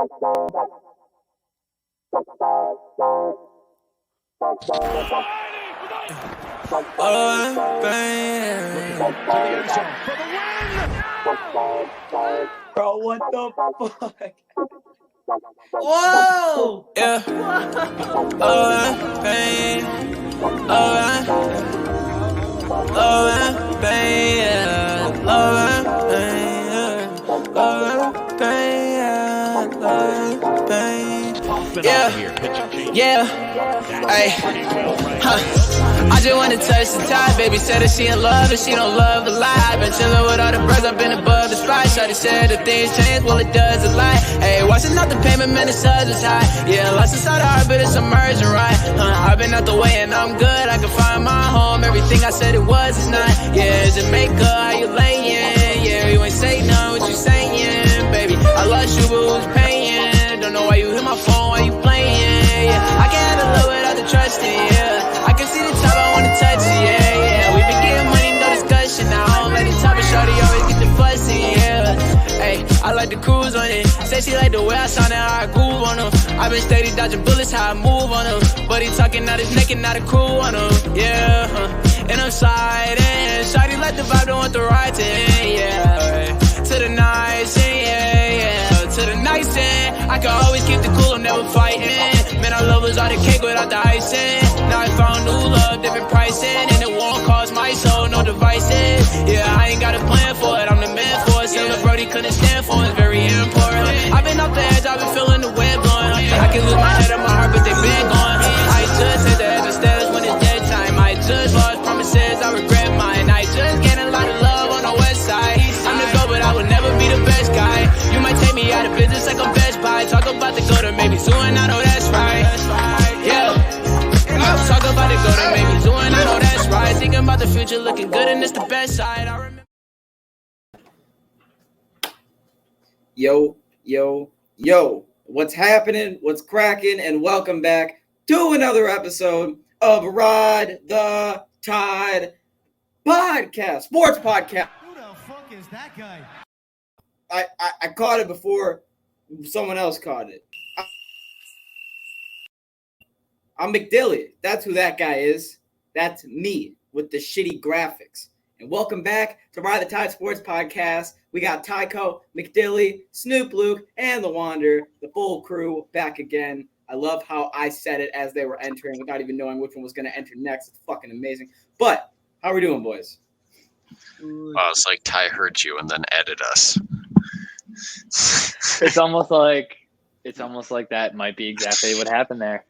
Bro, what the fuck? Whoa! Yeah. Pain. Yeah. Hey. I just wanna touch the top. Baby said that she in love and she don't love the lie. Been chillin' with all the birds, I've been above the spot. Shawty said that things change, well it does a lot. Hey, watching out the payment, man, the suds is high. Yeah, lost inside the heart, but it's emerging right. I've been out the way and I'm good. I can find my home. Everything I said it was is not. Yeah, Jamaica, how you layin'? Yeah, you ain't say none, what you saying, baby? I lost you, but who's paying? Don't know why you hit my phone, why you playing? Yeah, I can't handle love without the trusting. Yeah, I can see the top, I wanna touch it. Yeah, we been getting money, no discussion. Now I don't let it top of shorty always get the fussing. Yeah, hey, I like the cruise on it. Say she like the way I sound and how I groove on them. I been steady dodging bullets, how I move on them. But he talking out his neck and not a crew on them. Yeah, and I'm sliding. Shawty like the vibe, don't want the ride to end. Yeah, to the nice end. Yeah, to the nice end. I can always keep the cool, I'm never fighting. Man, I love was all the cake without the icing. Now I found new love, different pricing. And it won't cost my soul, no devices. Yeah, I ain't got a plan for it, I'm the man for it. Silver Brody couldn't stand for it, it's very important. I've been off the edge, I've been feeling the wind blowing. I can lose my head and my heart, but they been gone. I just hit the edge of stairs when it's dead time. I just lost promises, I regret mine. I just gained a lot of love on the west side. I'm the go, but I would never be the best guy. You might take me out of business like I'm Best Buy. Talk about the go to maybe soon, I know that's right. Yeah. Talk about the go to maybe soon, I know that's right. Thinking about the future, looking good and it's the best side. I remember. Yo, what's happening? What's cracking? And welcome back to another episode of Rod the Tide Podcast, sports podcast. Who the fuck is that guy? I caught it before someone else caught it. I'm McDilly. That's who that guy is. That's me with the shitty graphics. And welcome back to Ride the Tide Sports Podcast. We got Tycho, McDilly, Snoop Luke, and the Wander, the full crew back again. I love how I said it as they were entering without even knowing which one was going to enter next. It's fucking amazing. But how are we doing, boys? It's like Ty heard you and then edited us. It's almost like that might be exactly what happened there.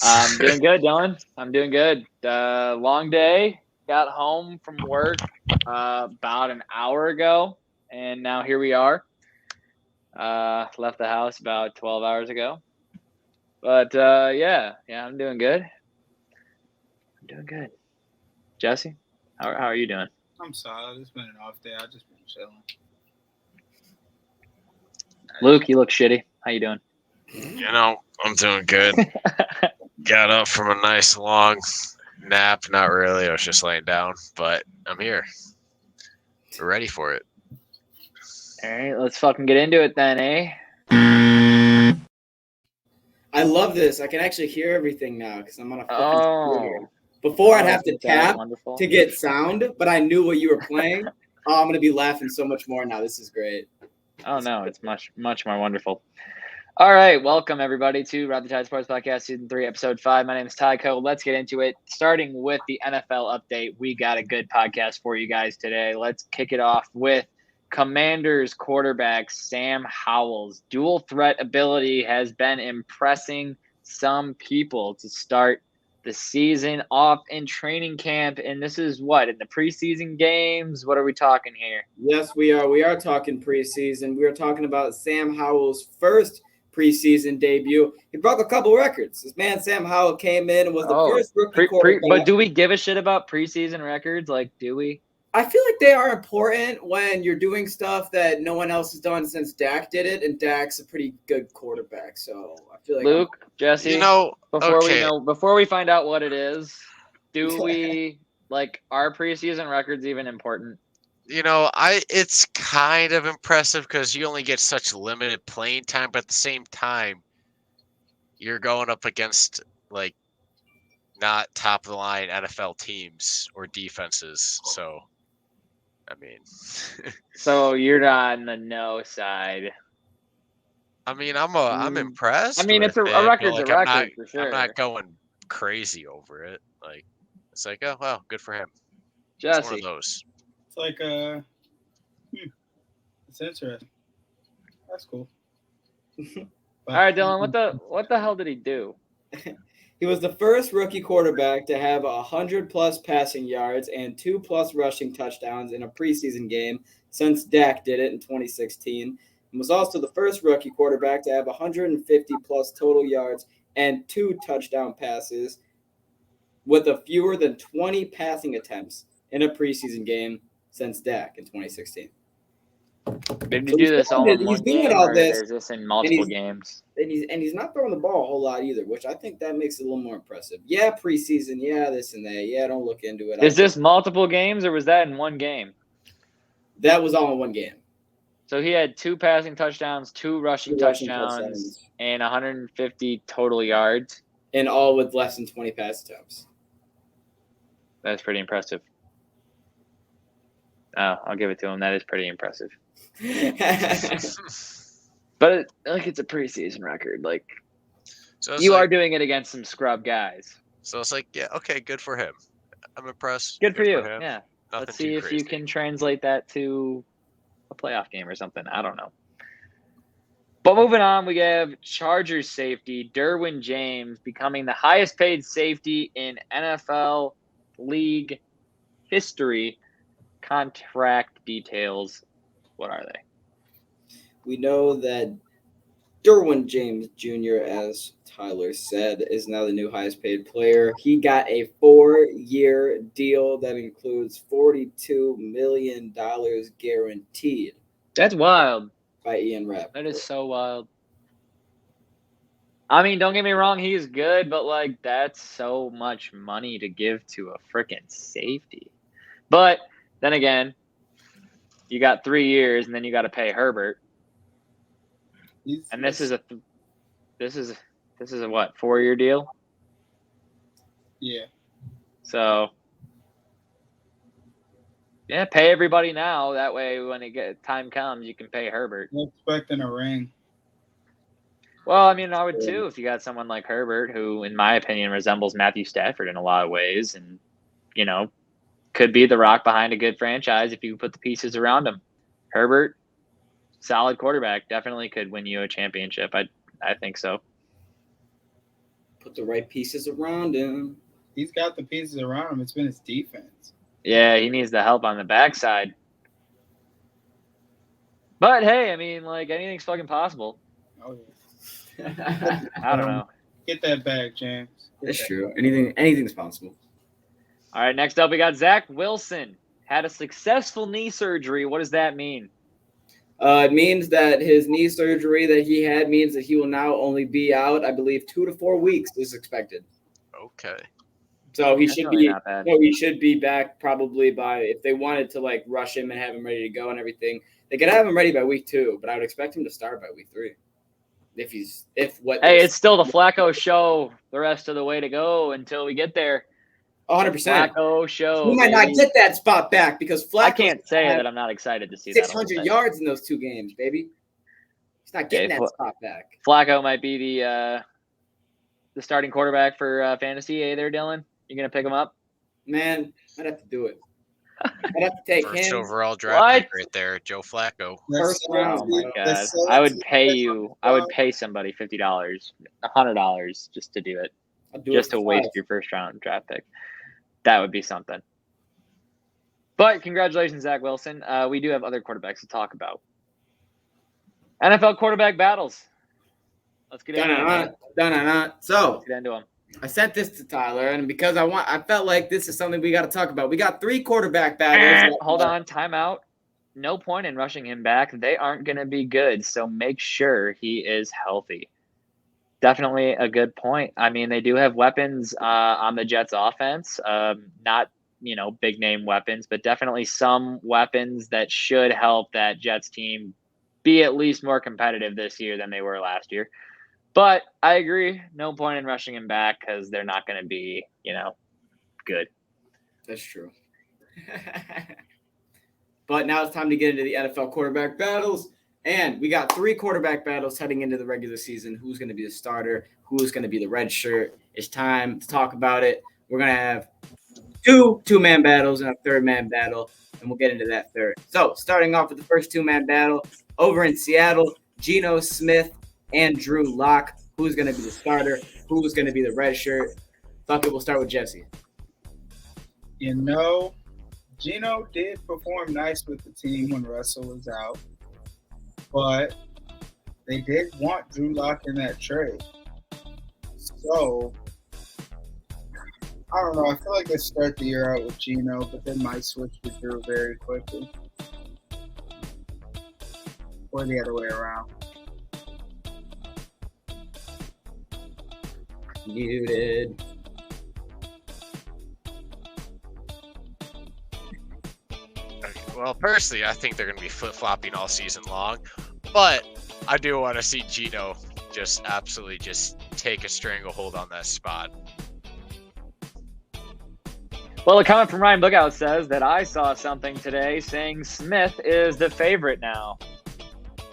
I'm doing good, Dylan. I'm doing good. Long day. Got home from work about an hour ago, and now here we are. Left the house about 12 hours ago. But, yeah, I'm doing good. Jesse, how are you doing? I'm solid. It's been an off day. I've just been chilling. Luke, you look shitty. How you doing? You know, I'm doing good. Got up from a nice long nap. Not really. I was just laying down, but I'm here. We're ready for it. All right, let's fucking get into it then, eh? I love this. I can actually hear everything now because I'm on a fucking computer. Before I'd have to tap to get sound, but I knew what you were playing. Oh, I'm going to be laughing so much more now. This is great. Oh, no, it's much, much more wonderful. All right, welcome everybody to Ride the Tide Sports Podcast, Season 3, Episode 5. My name is Tycho. Let's get into it. Starting with the NFL update, we got a good podcast for you guys today. Let's kick it off with Commanders quarterback Sam Howell's dual threat ability has been impressing some people to start the season off in training camp. And this is what, in the preseason games? What are we talking here? Yes, we are. We are talking preseason. We are talking about Sam Howell's first preseason debut. He broke a couple records. This man, Sam Howell, came in and was the first rookie quarterback. But do we give a shit about preseason records? Like, do we? I feel like they are important when you're doing stuff that no one else has done since Dak did it, and Dak's a pretty good quarterback. So I feel like Luke, Jesse, before we find out what it is, do we like are preseason records even important? It's kind of impressive because you only get such limited playing time, but at the same time, you're going up against like not top of the line NFL teams or defenses. So, I mean, So you're not on the no side. I'm impressed It's with a it, but record's a like record for I'm sure. not going crazy over it. Like it's like, oh well, good for him. It's one Jesse. of those. It's like it's interesting. That's cool. All right, Dylan. What the hell did he do? He was the first rookie quarterback to have 100-plus passing yards and 2+ rushing touchdowns in a preseason game since Dak did it in 2016, and was also the first rookie quarterback to have 150-plus total yards and 2 touchdown passes with a fewer than 20 passing attempts in a preseason game since Dak in 2016. Did So you do this all in he's one doing game, all or this, is this in multiple and games? he's not throwing the ball a whole lot either, which I think that makes it a little more impressive. Yeah, preseason, yeah, this and that. Yeah, don't look into it. Is this multiple games, or was that in one game? That was all in one game. So he had 2 passing touchdowns, 2 rushing touchdowns, touchdowns, and 150 total yards. and all with less than 20 pass attempts. That's pretty impressive. Oh, I'll give it to him. That is pretty impressive. But it's a preseason record. Like, So you are doing it against some scrub guys. So it's like, yeah, okay, good for him. I'm impressed. Good for you. him. Yeah. Nothing Let's see if crazy. you can translate that to a playoff game or something. I don't know. But moving on, we have Chargers safety Derwyn James becoming the highest paid safety in NFL league history. Contract details. What are they? We know that Derwyn James Jr., as Tyler said, is now the new highest paid player. He got a 4-year deal that includes $42 million guaranteed. That's wild. By Ian Rapp. That is so wild. I mean, don't get me wrong, he's good, but that's so much money to give to a freaking safety. But then again, you got 3 years, and then you got to pay Herbert. And this is a what, 4-year deal? Yeah. So yeah, pay everybody now. That way, when time comes, you can pay Herbert. I'm expecting a ring. Well, I would too if you got someone like Herbert, who, in my opinion, resembles Matthew Stafford in a lot of ways, and could be the rock behind a good franchise if you put the pieces around him. Herbert, solid quarterback, definitely could win you a championship. I think so. Put the right pieces around him. He's got the pieces around him. It's been his defense. Yeah, he needs the help on the backside. But hey, anything's fucking possible. Oh yeah. I don't know. Get that bag, James. That's true. Anything's possible. All right, next up we got Zach Wilson. Had a successful knee surgery. What does that mean? It means that his knee surgery that he had means that he will now only be out, I believe, 2 to 4 weeks is expected. Okay. So he should be. Not bad. No, he should be back probably by, if they wanted to rush him and have him ready to go and everything, they could have him ready by week 2. But I would expect him to start by week 3. Hey, it's still the Flacco show the rest of the way to go until we get there. 100%. Flacco show. We might not get that spot back because Flacco. I can't say that I'm not excited to see 600 yards in those 2 games, baby. He's not getting that spot back. Flacco might be the starting quarterback for fantasy. Hey there, Dylan. You gonna pick him up? Man, I'd have to do it. I'd have to take First him. overall draft pick right there, Joe Flacco. First round. Oh my god! I would pay you. I would pay somebody $50, $100 just to do it. Just to waste your first round draft pick. That would be something. But congratulations, Zach Wilson. We do have other quarterbacks to talk about. NFL quarterback battles. Let's get into it. So let's get into them. I sent this to Tyler, and because I felt like this is something we got to talk about. We got 3 quarterback battles. Hold on, timeout. No point in rushing him back. They aren't going to be good, so make sure he is healthy. Definitely a good point. They do have weapons on the Jets offense. Not big name weapons, but definitely some weapons that should help that Jets team be at least more competitive this year than they were last year. But I agree, no point in rushing him back because they're not going to be, good. That's true. But now it's time to get into the NFL quarterback battles. And we got 3 quarterback battles heading into the regular season. Who's going to be the starter? Who's going to be the red shirt? It's time to talk about it. We're going to have 2 two-man battles and a third-man battle, and we'll get into that third. So starting off with the first 2-man battle, over in Seattle, Geno Smith and Drew Lock. Who's going to be the starter? Who's going to be the red shirt? Fuck it, we'll start with Jesse. Geno did perform nice with the team when Russell was out, but they did want Drew Lock in that trade. So, I don't know. I feel like they start the year out with Geno, but they might switch to Drew very quickly. Or the other way around. Muted. Well, personally, I think they're going to be flip-flopping all season long, but I do want to see Geno just absolutely just take a stranglehold on that spot. Well, a comment from Ryan Bookout says that I saw something today saying Smith is the favorite now.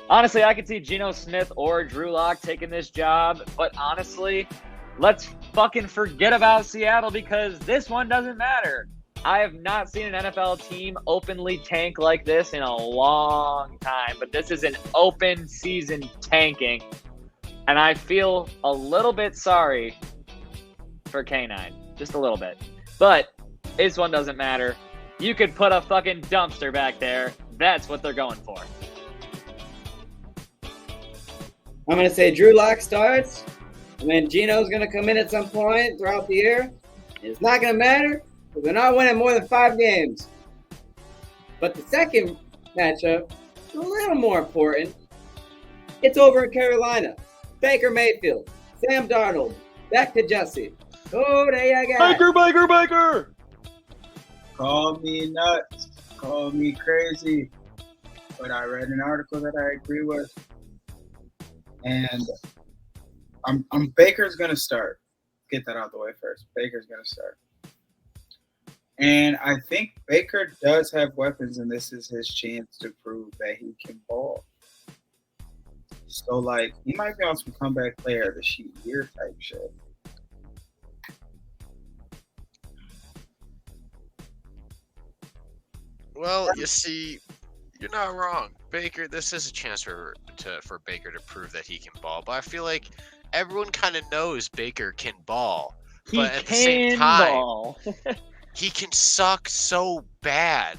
Honestly, I could see Geno Smith or Drew Lock taking this job, but honestly, let's fucking forget about Seattle because this one doesn't matter. I have not seen an NFL team openly tank like this in a long time, but this is an open season tanking, and I feel a little bit sorry for K9, just a little bit. But this one doesn't matter. You could put a fucking dumpster back there. That's what they're going for. I'm going to say Drew Lock starts, and then Geno's going to come in at some point throughout the year. It's not going to matter. They're not winning more than 5 games. But the second matchup is a little more important. It's over in Carolina. Baker Mayfield, Sam Darnold, back to Jesse. Oh, there you go. Baker! Call me nuts. Call me crazy. But I read an article that I agree with. And I'm Baker's going to start. Get that out the way first. Baker's going to start. And I think Baker does have weapons, and this is his chance to prove that he can ball. So, he might be on some comeback player of the year type shit. Well, you see, you're not wrong. Baker, this is a chance for Baker to prove that he can ball. But I feel like everyone kind of knows Baker can ball. But at the same time, he can suck so bad.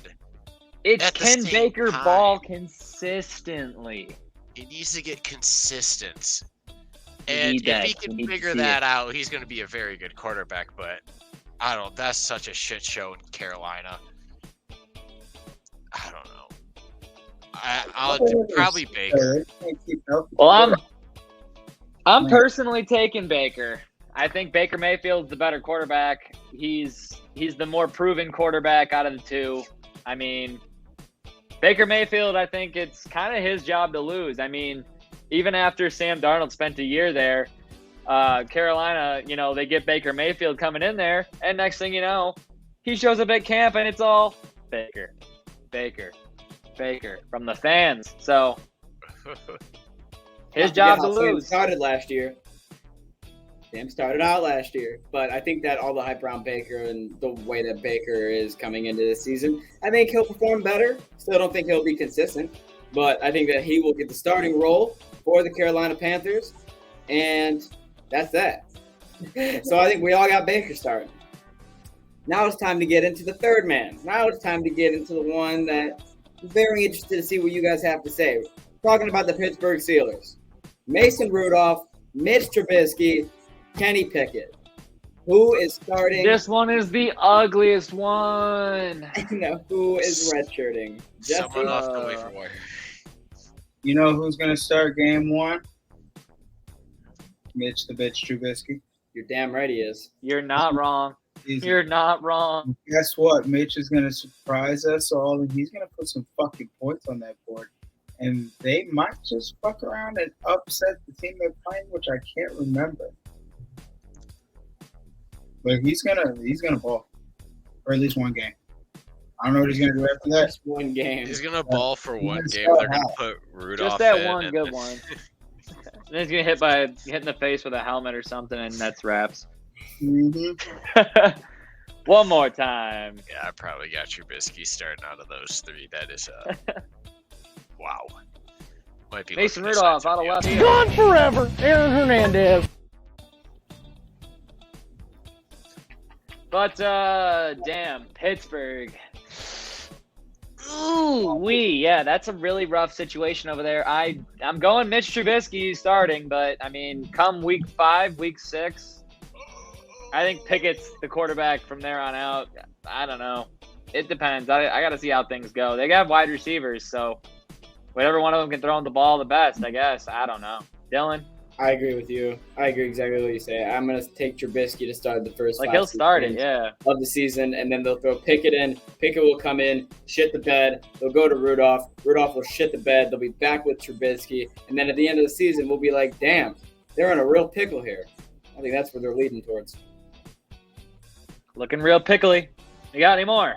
Can Baker ball consistently? He needs to get consistent. And if he can figure that out, he's going to be a very good quarterback. But I don't know. That's such a shit show in Carolina. I don't know. I'll probably Baker. Well, I'm personally taking Baker. I think Baker Mayfield's the better quarterback. He's the more proven quarterback out of the 2. I mean, Baker Mayfield, I think it's kind of his job to lose. I mean, even after Sam Darnold spent a year there, Carolina, they get Baker Mayfield coming in there, and next thing you know, he shows up at camp, and it's all Baker from the fans. So his job to lose. Sam started out last year, but I think that all the hype around Baker and the way that Baker is coming into this season, I think he'll perform better. Still don't think he'll be consistent, but I think that he will get the starting role for the Carolina Panthers, and that's that. So I think we all got Baker starting. Now it's time to get into the third man. Now it's time to get into the one that I'm very interested to see what you guys have to say. Talking about the Pittsburgh Steelers. Mason Rudolph, Mitch Trubisky, Kenny Pickett. Who is starting? This one is the ugliest one. No, who is redshirting? Someone off the waiver wire. You know who's going to start game 1? Mitch the bitch Trubisky. You're damn right he is. You're not wrong. season. You're not wrong. Guess what? Mitch is going to surprise us all, and he's going to put some fucking points on that board. And they might just fuck around and upset the team they're playing, which I can't remember. But he's gonna ball for at least one game. I don't know what he's gonna do after that. Just one game. He's gonna ball for one game. so They're gonna hot. put Rudolph Just that in, one and good then- one. And then he's gonna hit in the face with a helmet or something, and that's wraps. Mm-hmm. One more time. Yeah, I probably got Trubisky starting out of those three. That is, wow. Might be Mason looking to Rudolph sign out of somebody left else. field. Gone forever, Aaron Hernandez. But damn, Pittsburgh. Ooh, yeah, that's a really rough situation over there. I'm going Mitch Trubisky starting, but I mean, come week 5, week 6, I think Pickett's the quarterback from there on out. I don't know. It depends. I got to see how things go. They got wide receivers, so whatever one of them can throw in the ball the best, I guess. I don't know. Dylan? I agree with you. I agree exactly what you say. I'm going to take Trubisky to start the first Like, 5, he'll 6 start it, games yeah. of the season, and then they'll throw Pickett in. Pickett will come in, shit the bed. They'll go to Rudolph. Rudolph will shit the bed. They'll be back with Trubisky. And then at the end of the season, we'll be like, damn, they're in a real pickle here. I think that's what they're leading towards. Looking real pickly. You got any more?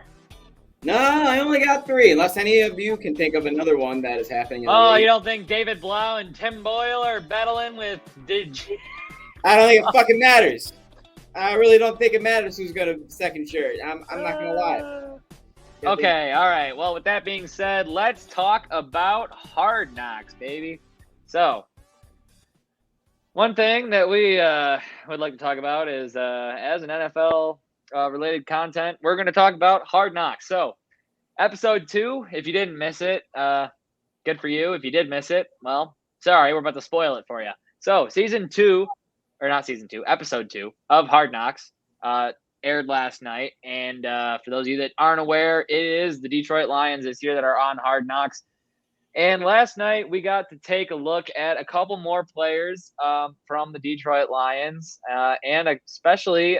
No, I only got 3, unless any of you can think of another one that is happening in the Oh, league. you don't think David Blau and Tim Boyle are battling with I don't think it fucking matters. I really don't think it matters who's got a second shirt. I'm not going to lie. Okay, all right. Well, with that being said, let's talk about Hard Knocks, baby. So, one thing that we would like to talk about is, as an NFL related content, we're going to talk about Hard Knocks. So, episode 2, if you didn't miss it, good for you. If you did miss it, well, sorry, we're about to spoil it for you. So, episode 2 of Hard Knocks aired last night. And for those of you that aren't aware, it is the Detroit Lions this year that are on Hard Knocks. And last night, we got to take a look at a couple more players from the Detroit Lions, and especially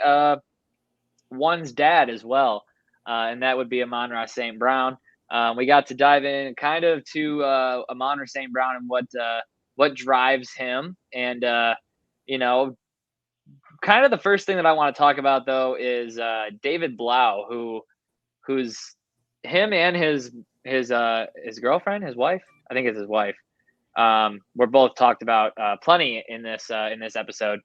one's dad as well, and that would be Amon-Ra St. Brown. We got to dive in kind of to Amon-Ra St. Brown and what drives him. And, kind of the first thing that I want to talk about, though, is David Blau, who's him and his girlfriend, his wife. I think it's his wife. We're both talked about plenty in this episode.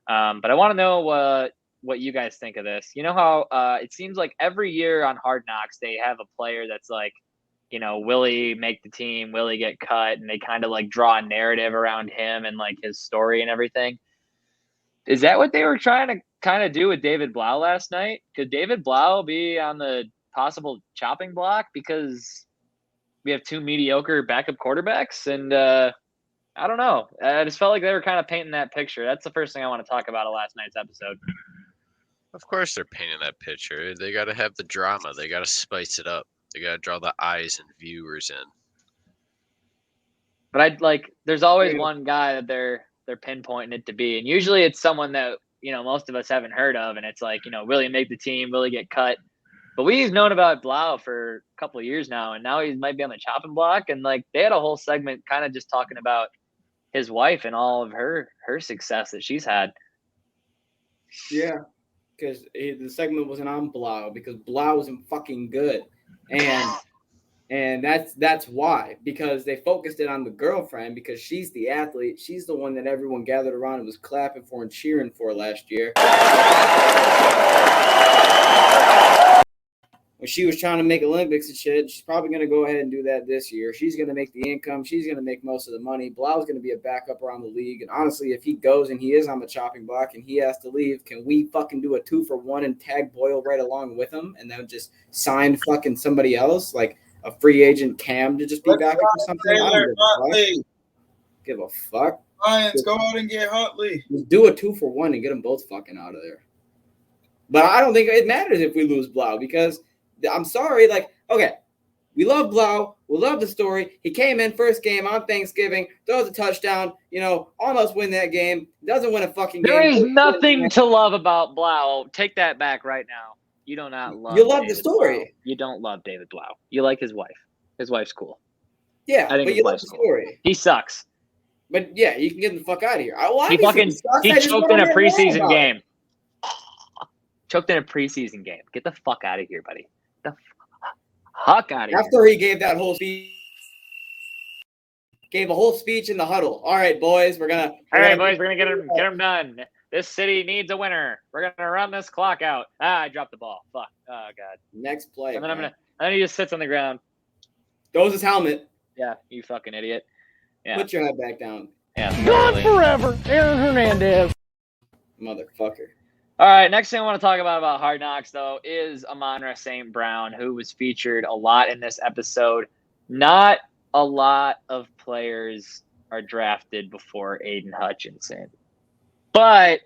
But I want to know what you guys think of this. You know how it seems like every year on Hard Knocks they have a player that's like, will he make the team? Will he get cut? And they kind of like draw a narrative around him and like his story and everything. Is that what they were trying to kind of do with David Blau last night? Could David Blau be on the possible chopping block because we have 2 mediocre backup quarterbacks? And I don't know. I just felt like they were kind of painting that picture. That's the first thing I want to talk about of last night's episode. Of course they're painting that picture. They got to have the drama. They got to spice it up. They got to draw the eyes and viewers in. But there's always one guy that they're pinpointing it to be. And usually it's someone that, most of us haven't heard of. And it's like, will he make the team? Will he get cut? But we've known about Blau for a couple of years now. And now he might be on the chopping block. And they had a whole segment kind of just talking about his wife and all of her success that she's had. Yeah, because the segment wasn't on Blau because Blau wasn't fucking good. And that's why, because they focused it on the girlfriend because she's the athlete. She's the one that everyone gathered around and was clapping for and cheering for last year. When she was trying to make Olympics and shit, she's probably going to go ahead and do that this year. She's going to make the income. She's going to make most of the money. Blau's going to be a backup around the league. And honestly, if he goes and he is on the chopping block and he has to leave, can we fucking do a 2-for-1 and tag Boyle right along with him and then just sign fucking somebody else, like a free agent Cam to just be backup or something? I don't give a fuck. Lions, go out and get Huntley. Just do a 2-for-1 and get them both fucking out of there. But I don't think it matters if we lose Blau because I'm sorry. Okay, We love Blau. We love the story. He came in first game on Thanksgiving, throws a touchdown, almost win that game. Doesn't win a fucking game. There is nothing to love about Blau. Take that back right now. You do not love You love David the story. Blau. You don't love David Blau. You like his wife. His wife's cool. Yeah, I think but his you love wife's the cool. story. He sucks. But yeah, you can get the fuck out of here. He choked in a preseason game. Choked in a preseason game. Get the fuck out of here, buddy. The fuck out of here. After he gave that whole speech, gave a whole speech in the huddle. All right, boys, we're gonna get him done. This city needs a winner. We're gonna run this clock out. I dropped the ball. Fuck. Oh god. Next play. And then he just sits on the ground. Throws his helmet. Yeah, you fucking idiot. Yeah. Put your head back down. Yeah. Gone forever, Aaron Hernandez. Motherfucker. All right, next thing I want to talk about Hard Knocks, though, is Amon-Ra St. Brown, who was featured a lot in this episode. Not a lot of players are drafted before Aiden Hutchinson. But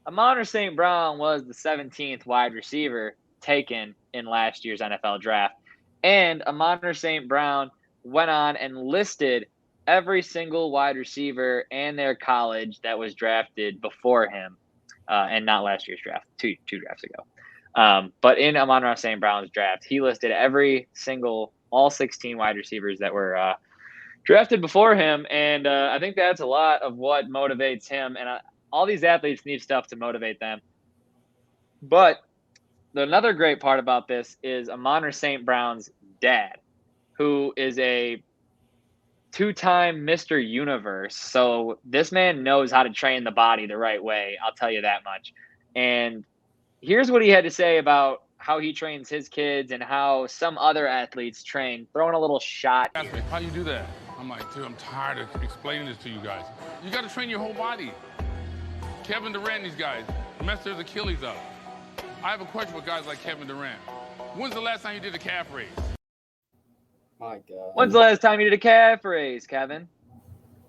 Amon-Ra St. Brown was the 17th wide receiver taken in last year's NFL draft. And Amon-Ra St. Brown went on and listed every single wide receiver and their college that was drafted before him. And not last year's draft, two drafts ago. But in Amon-Ra St. Brown's draft, he listed all 16 wide receivers that were drafted before him. And I think that's a lot of what motivates him. And all these athletes need stuff to motivate them. But another great part about this is Amon-Ra St. Brown's dad, who is a two-time Mr. Universe. So this man knows how to train the body the right way. I'll tell you that much. And here's what he had to say about how he trains his kids and how some other athletes train. Throwing a little shot. How you do that? I'm like, dude, I'm tired of explaining this to you guys. You got to train your whole body. Kevin Durant, these guys, messed their Achilles up. I have a question with guys like Kevin Durant. When's the last time you did a calf raise? My God. When's the last time you did a calf raise, Kevin?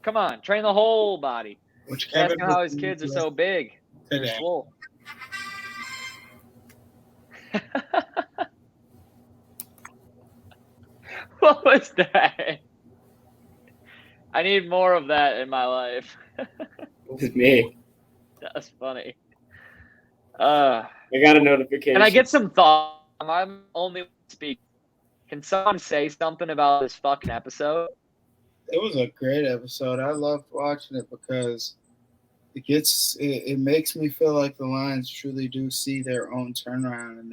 Come on, train the whole body. That's how his kids are so big. Today. Swole. What was that? I need more of that in my life. With me. That's funny. I got a notification. Can I get some thoughts? I'm only speaking. Can someone say something about this fucking episode? It was a great episode. I loved watching it because it makes me feel like the Lions truly do see their own turnaround and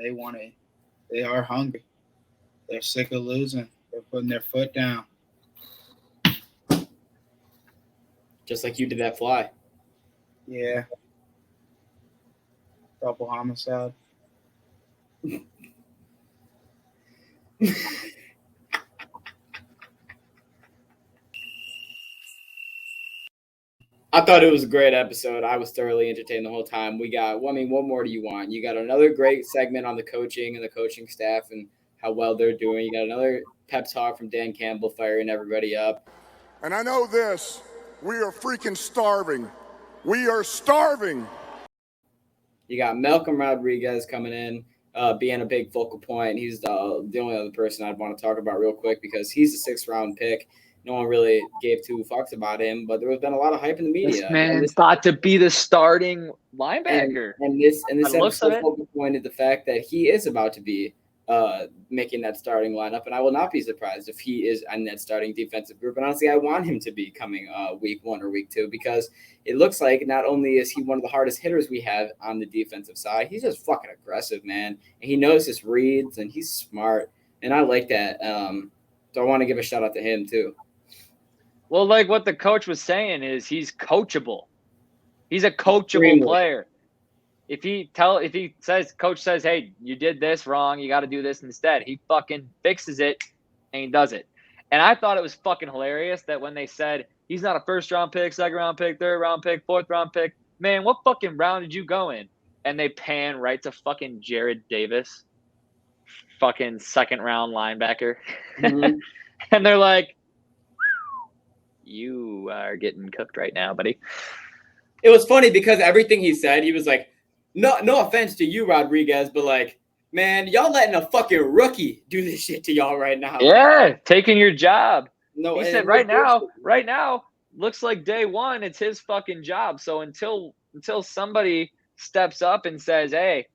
they are hungry. They're sick of losing. They're putting their foot down. Just like you did that fly. Yeah. Double homicide. I thought it was a great episode. I was thoroughly entertained the whole time. What more do you want? You got another great segment on the coaching and the coaching staff and how well they're doing. You got another pep talk from Dan Campbell firing everybody up. And I know this, we are freaking starving. We are starving. You got Malcolm Rodriguez coming in, being a big focal point. He's the only other person I'd want to talk about real quick because he's a 6th round pick. No one really gave 2 fucks about him, but there has been a lot of hype in the media. This man's thought to be the starting linebacker. And this episode focal pointed the fact that he is about to be making that starting lineup, and I will not be surprised if he is on that starting defensive group. And honestly, I want him to be coming week 1 or week 2 because it looks like not only is he one of the hardest hitters we have on the defensive side, he's just fucking aggressive, man. And he knows his reads, and he's smart, and I like that. So I want to give a shout out to him too. Well, like what the coach was saying is he's coachable. He's a coachable player. If coach says, hey, you did this wrong, you got to do this instead, he fucking fixes it and he does it. And I thought it was fucking hilarious that when they said he's not a 1st round pick, 2nd round pick, 3rd round pick, 4th round pick, man, what fucking round did you go in? And they pan right to fucking Jared Davis, fucking 2nd round linebacker. Mm-hmm. And they're like, you are getting cooked right now, buddy. It was funny because everything he said, he was like, no offense to you, Rodriguez, but like, Man, y'all letting a fucking rookie do this shit to y'all right now. Yeah, taking your job. No, He and said right now, looks like day one, it's his fucking job. So until somebody steps up and says, hey,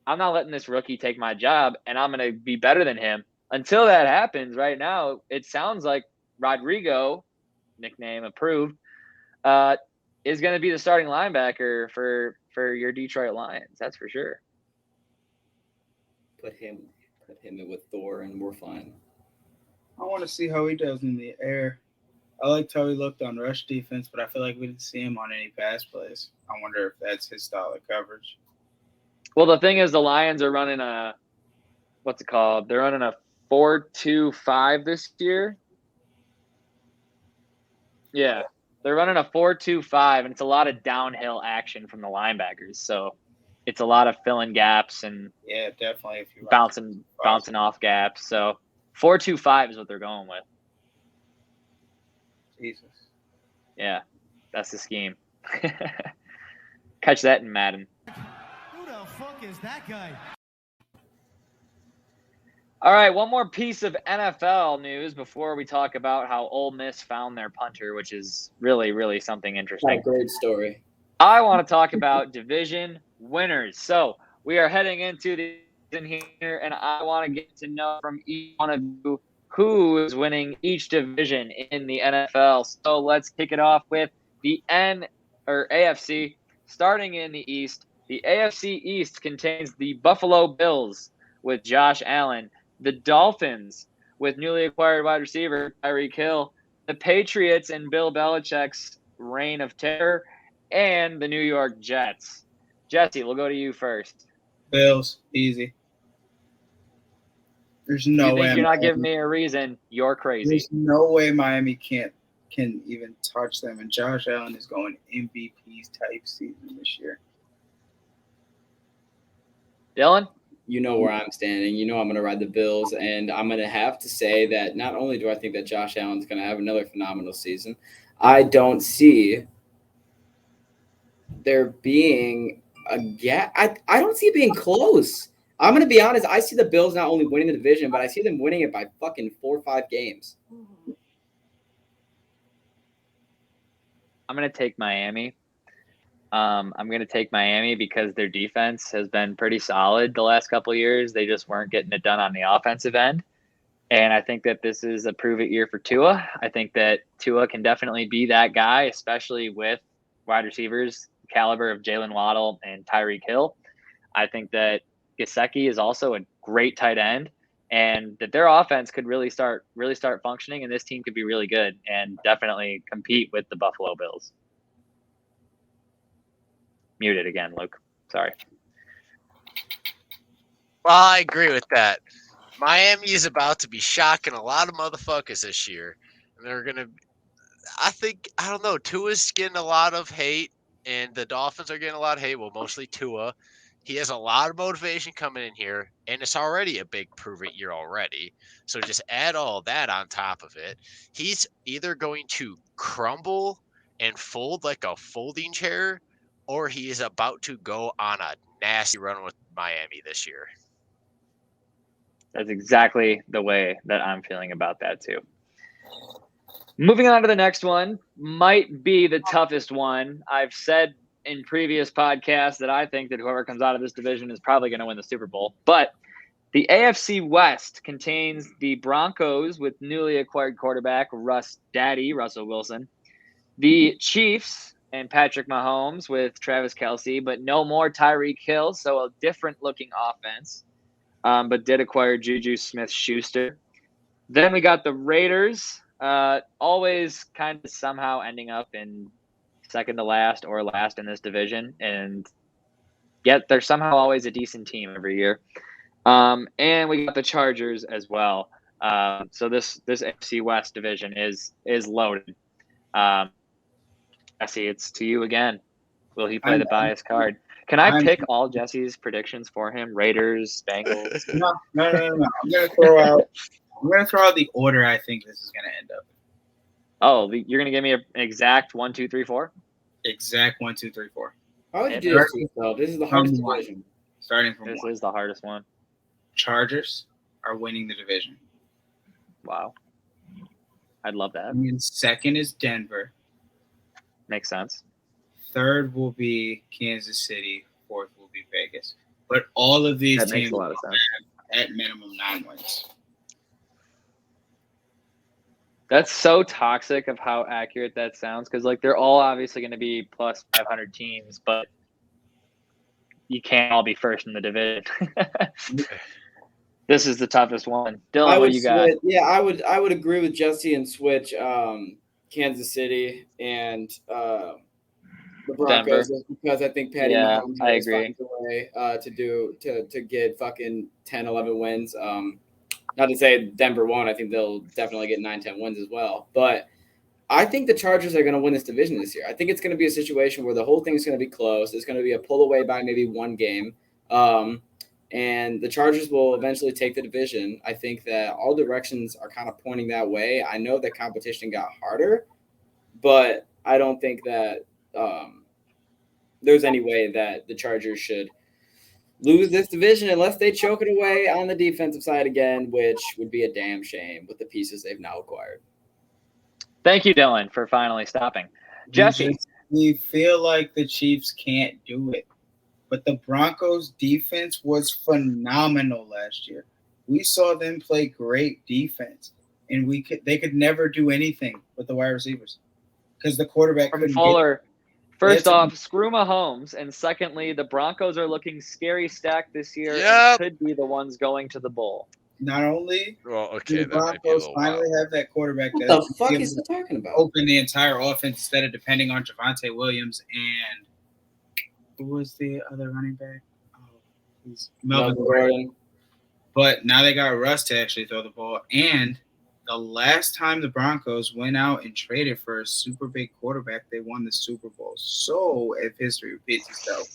I'm not letting this rookie take my job and I'm going to be better than him. Until that happens right now, it sounds like Rodrigo, nickname approved, is going to be the starting linebacker for your Detroit Lions. That's for sure. Put him in with Thor and we're fine. I want to see how he does in the air. I liked how he looked on rush defense, but I feel like we didn't see him on any pass plays. I wonder if that's his style of coverage. Well, the thing is, the Lions are running a what's it called? They're running a 4-2-5 this year. Yeah, they're running a 4-2-5, and it's a lot of downhill action from the linebackers. So it's a lot of filling gaps and Yeah, definitely. If you bouncing off gaps. So 4-2-5 is what they're going with. Jesus. Yeah, that's the scheme. Catch that in Madden. Who the fuck is that guy? All right, one more piece of NFL news before we talk about how Ole Miss found their punter, which is really, really something interesting. Great story. I want to talk about division winners. So we are heading into the season here, and I want to get to know from each one of you who is winning each division in the NFL. So let's kick it off with the AFC. Starting in the East, the AFC East contains the Buffalo Bills with Josh Allen, the Dolphins with newly acquired wide receiver Tyreek Hill, the Patriots and Bill Belichick's reign of terror, and the New York Jets. Jesse, we'll go to you first. Bills, easy. There's no way. You're not giving me a reason. You're crazy. There's no way Miami can even touch them, and Josh Allen is going MVP type season this year. Dylan? You know where I'm standing. You know I'm going to ride the Bills, and I'm going to have to say that not only do I think that Josh Allen's going to have another phenomenal season, I don't see there being a gap. I don't see it being close. I'm going to be honest. I see the Bills not only winning the division, but I see them winning it by fucking 4 or 5 games. I'm going to take Miami. I'm going to take Miami because their defense has been pretty solid the last couple of years. They just weren't getting it done on the offensive end. And I think that this is a prove-it year for Tua. I think that Tua can definitely be that guy, especially with wide receivers caliber of Jalen Waddle and Tyreek Hill. I think that Gesicki is also a great tight end, and that their offense could really start functioning, and this team could be really good and definitely compete with the Buffalo Bills. Muted again, Luke. Sorry. Well, I agree with that. Miami is about to be shocking a lot of motherfuckers this year. And they're going to – I don't know. Tua's getting a lot of hate, and the Dolphins are getting a lot of hate. Well, mostly Tua. He has a lot of motivation coming in here, and it's already a big prove-it year already. So just add all that on top of it. He's either going to crumble and fold like a folding chair, or he is about to go on a nasty run with Miami this year. That's exactly the way that I'm feeling about that too. Moving on to the next one, might be the toughest one. I've said in previous podcasts that I think that whoever comes out of this division is probably going to win the Super Bowl. But the AFC West contains the Broncos with newly acquired quarterback Russell Wilson, the Chiefs and Patrick Mahomes with Travis Kelce, but no more Tyreek Hill, so a different-looking offense, but did acquire Juju Smith-Schuster. Then we got the Raiders, always kind of somehow ending up in second to last or last in this division, and yet they're somehow always a decent team every year. And we got the Chargers as well. So this AFC West division is loaded. Jesse, it's to you again. Will he play the bias card? Can I pick all Jesse's predictions for him? Raiders, Bengals. No. I'm gonna throw out the order I think this is gonna end up. Oh, you're gonna give me an exact 1, 2, 3, 4? Exact 1, 2, 3, 4. How would you do this to yourself? This is the hardest division. starting from This one. is the hardest one. Chargers are winning the division. Wow. I'd love that. And second is Denver. Makes sense. Third will be Kansas City. Fourth will be Vegas. But all of these That makes teams a lot of sense. have at minimum 9 wins. That's so toxic of how accurate that sounds, because like they're all obviously going to be plus 500 teams, but you can't all be first in the division. This is the toughest one. Dylan, what do you got? I would agree with Jesse and switch Kansas City and the Broncos, just because I think Patty Mahomes always finds a way to get fucking 10, 11 wins. Not to say Denver won't. I think they'll definitely get 9, 10 wins as well. But I think the Chargers are going to win this division this year. I think it's going to be a situation where the whole thing is going to be close. It's going to be a pull away by maybe one game. And the Chargers will eventually take the division. I think that all directions are kind of pointing that way. I know the competition got harder, but I don't think that there's any way that the Chargers should lose this division unless they choke it away on the defensive side again, which would be a damn shame with the pieces they've now acquired. Thank you, Dylan, for finally stopping. Jesse. We feel like the Chiefs can't do it. But the Broncos' defense was phenomenal last year. We saw them play great defense, and they could never do anything with the wide receivers because the quarterback couldn't Fuller. First off, screw Mahomes, and secondly, the Broncos are looking scary stacked this year and could be the ones going to the bowl. Not only do the Broncos finally have that quarterback what the fuck is he talking about? Open the entire offense instead of depending on Javonte Williams and who was the other running back? He's Melvin Gordon. But now they got Russ to actually throw the ball. And the last time the Broncos went out and traded for a super big quarterback, they won the Super Bowl. So if history repeats itself,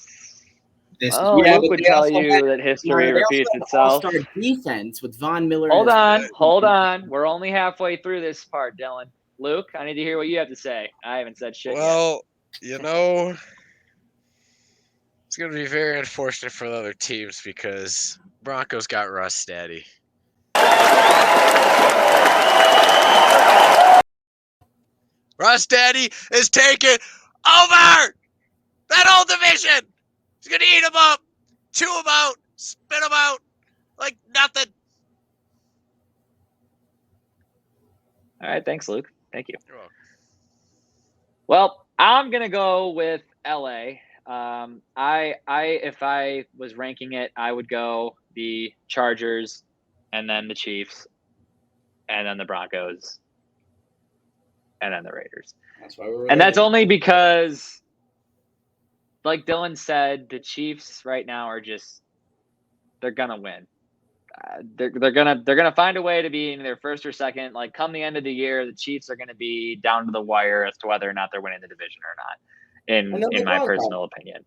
Luke would tell you that history repeats itself. All-star defense with Von Miller. Hold on. We're only halfway through this part, Dylan. Luke, I need to hear what you have to say. I haven't said shit yet. It's going to be very unfortunate for the other teams because Broncos got Russ Daddy. Russ Daddy is taking over that whole division. He's going to eat them up, chew them out, spit them out like nothing. All right. Thanks, Luke. Thank you. You're welcome. Well, I'm going to go with LA. If I was ranking it, I would go the Chargers and then the Chiefs and then the Broncos and then the Raiders. That's only because, like Dylan said, the Chiefs right now are they're going to win. They're gonna find a way to be in their first or second. Like come the end of the year, the Chiefs are going to be down to the wire as to whether or not they're winning the division or not. In my personal opinion,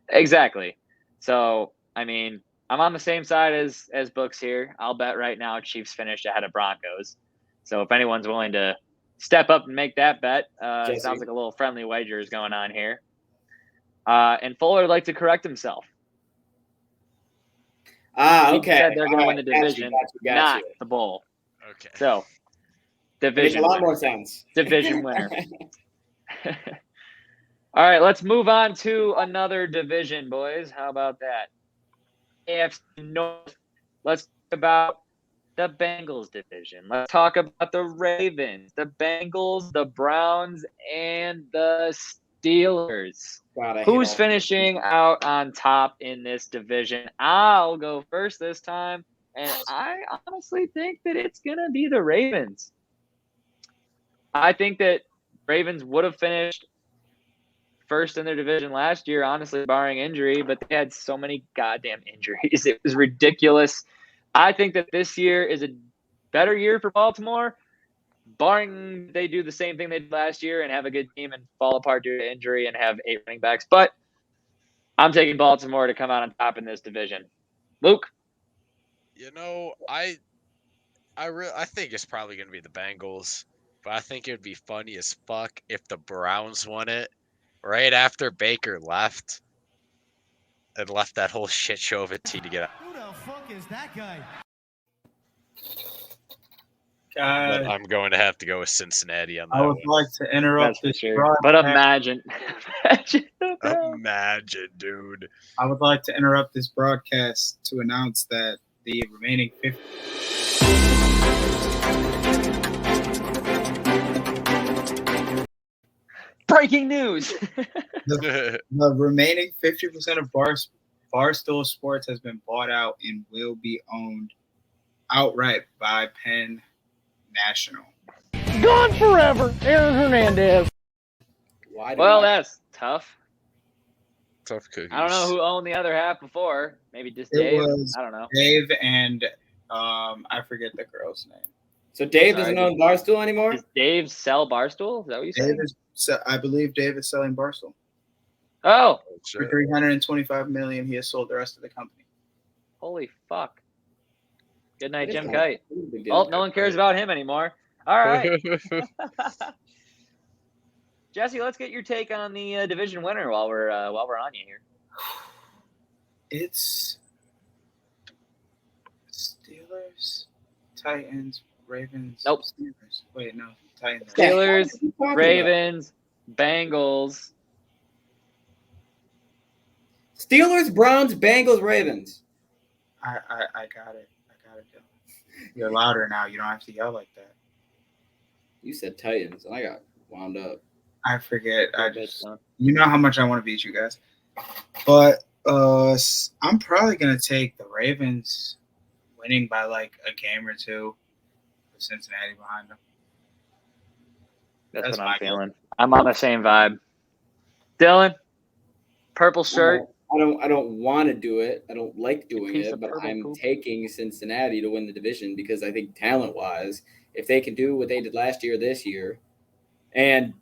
exactly. So I mean, I'm on the same side as Books here. I'll bet right now Chiefs finished ahead of Broncos. So if anyone's willing to step up and make that bet, it sounds like a little friendly wagers going on here. And Fuller would like to correct himself. Okay. He said they're going to win the division, not the bowl. Okay. So, division. Makes a lot more sense. Division winner. All right, let's move on to another division, boys. How about that? AFC North. Let's talk about the Bengals division. Let's talk about the Ravens, the Bengals, the Browns, and the Steelers. Who's finishing out on top in this division? I'll go first this time, and I honestly think that it's going to be the Ravens. I think that Ravens would have finished first in their division last year, honestly, barring injury, but they had so many goddamn injuries. It was ridiculous. I think that this year is a better year for Baltimore, barring they do the same thing they did last year and have a good team and fall apart due to injury and have 8 running backs. But I'm taking Baltimore to come out on top in this division. Luke? I think it's probably going to be the Bengals, but I think it would be funny as fuck if the Browns won it right after Baker left. and left that whole shit show of a team to get out. Who the fuck is that guy? Guys, But I'm going to have to go with Cincinnati on that I would one. like to interrupt That's this for sure. broadcast. But imagine. Imagine, dude. I would like to interrupt this broadcast to announce that the remaining 50. Breaking news. The remaining 50% of Barstool Sports has been bought out and will be owned outright by Penn National. Gone forever, Aaron Hernandez. Why do Well, I- that's tough. Tough cookies. I don't know who owned the other half before. Maybe just It Dave. was I don't know. Dave and I forget the girl's name. So Dave Sorry. doesn't own Barstool anymore? Does Dave sell Barstool? Is that what you said? I believe Dave is selling Barstool. Oh, For $325 million, he has sold the rest of the company. holy fuck. Good night, It is Jim not- Kite. it is a big deal. Oh, no one cares about him anymore. All right. Jesse, let's get your take on the division winner while we're on you here. It's Steelers, Titans, Ravens. Nope. Steelers. Wait, no, Titans. Yeah. Steelers, What are you talking about? Ravens, Bengals. Steelers, Browns, Bengals, Ravens. I got it. I got it. Dylan. You're louder now. You don't have to yell like that. You said Titans, and I got wound up. I forget. I Good just, stuff. you know how much I want to beat you guys. But I'm probably gonna take the Ravens winning by like a game or two with Cincinnati behind them. That's That's what my I'm feeling. I'm on the same vibe. Dylan, purple shirt. I don't want to do it. I don't like doing piece it, of but purple I'm poop. taking Cincinnati to win the division because I think talent-wise, if they can do what they did last year, this year, and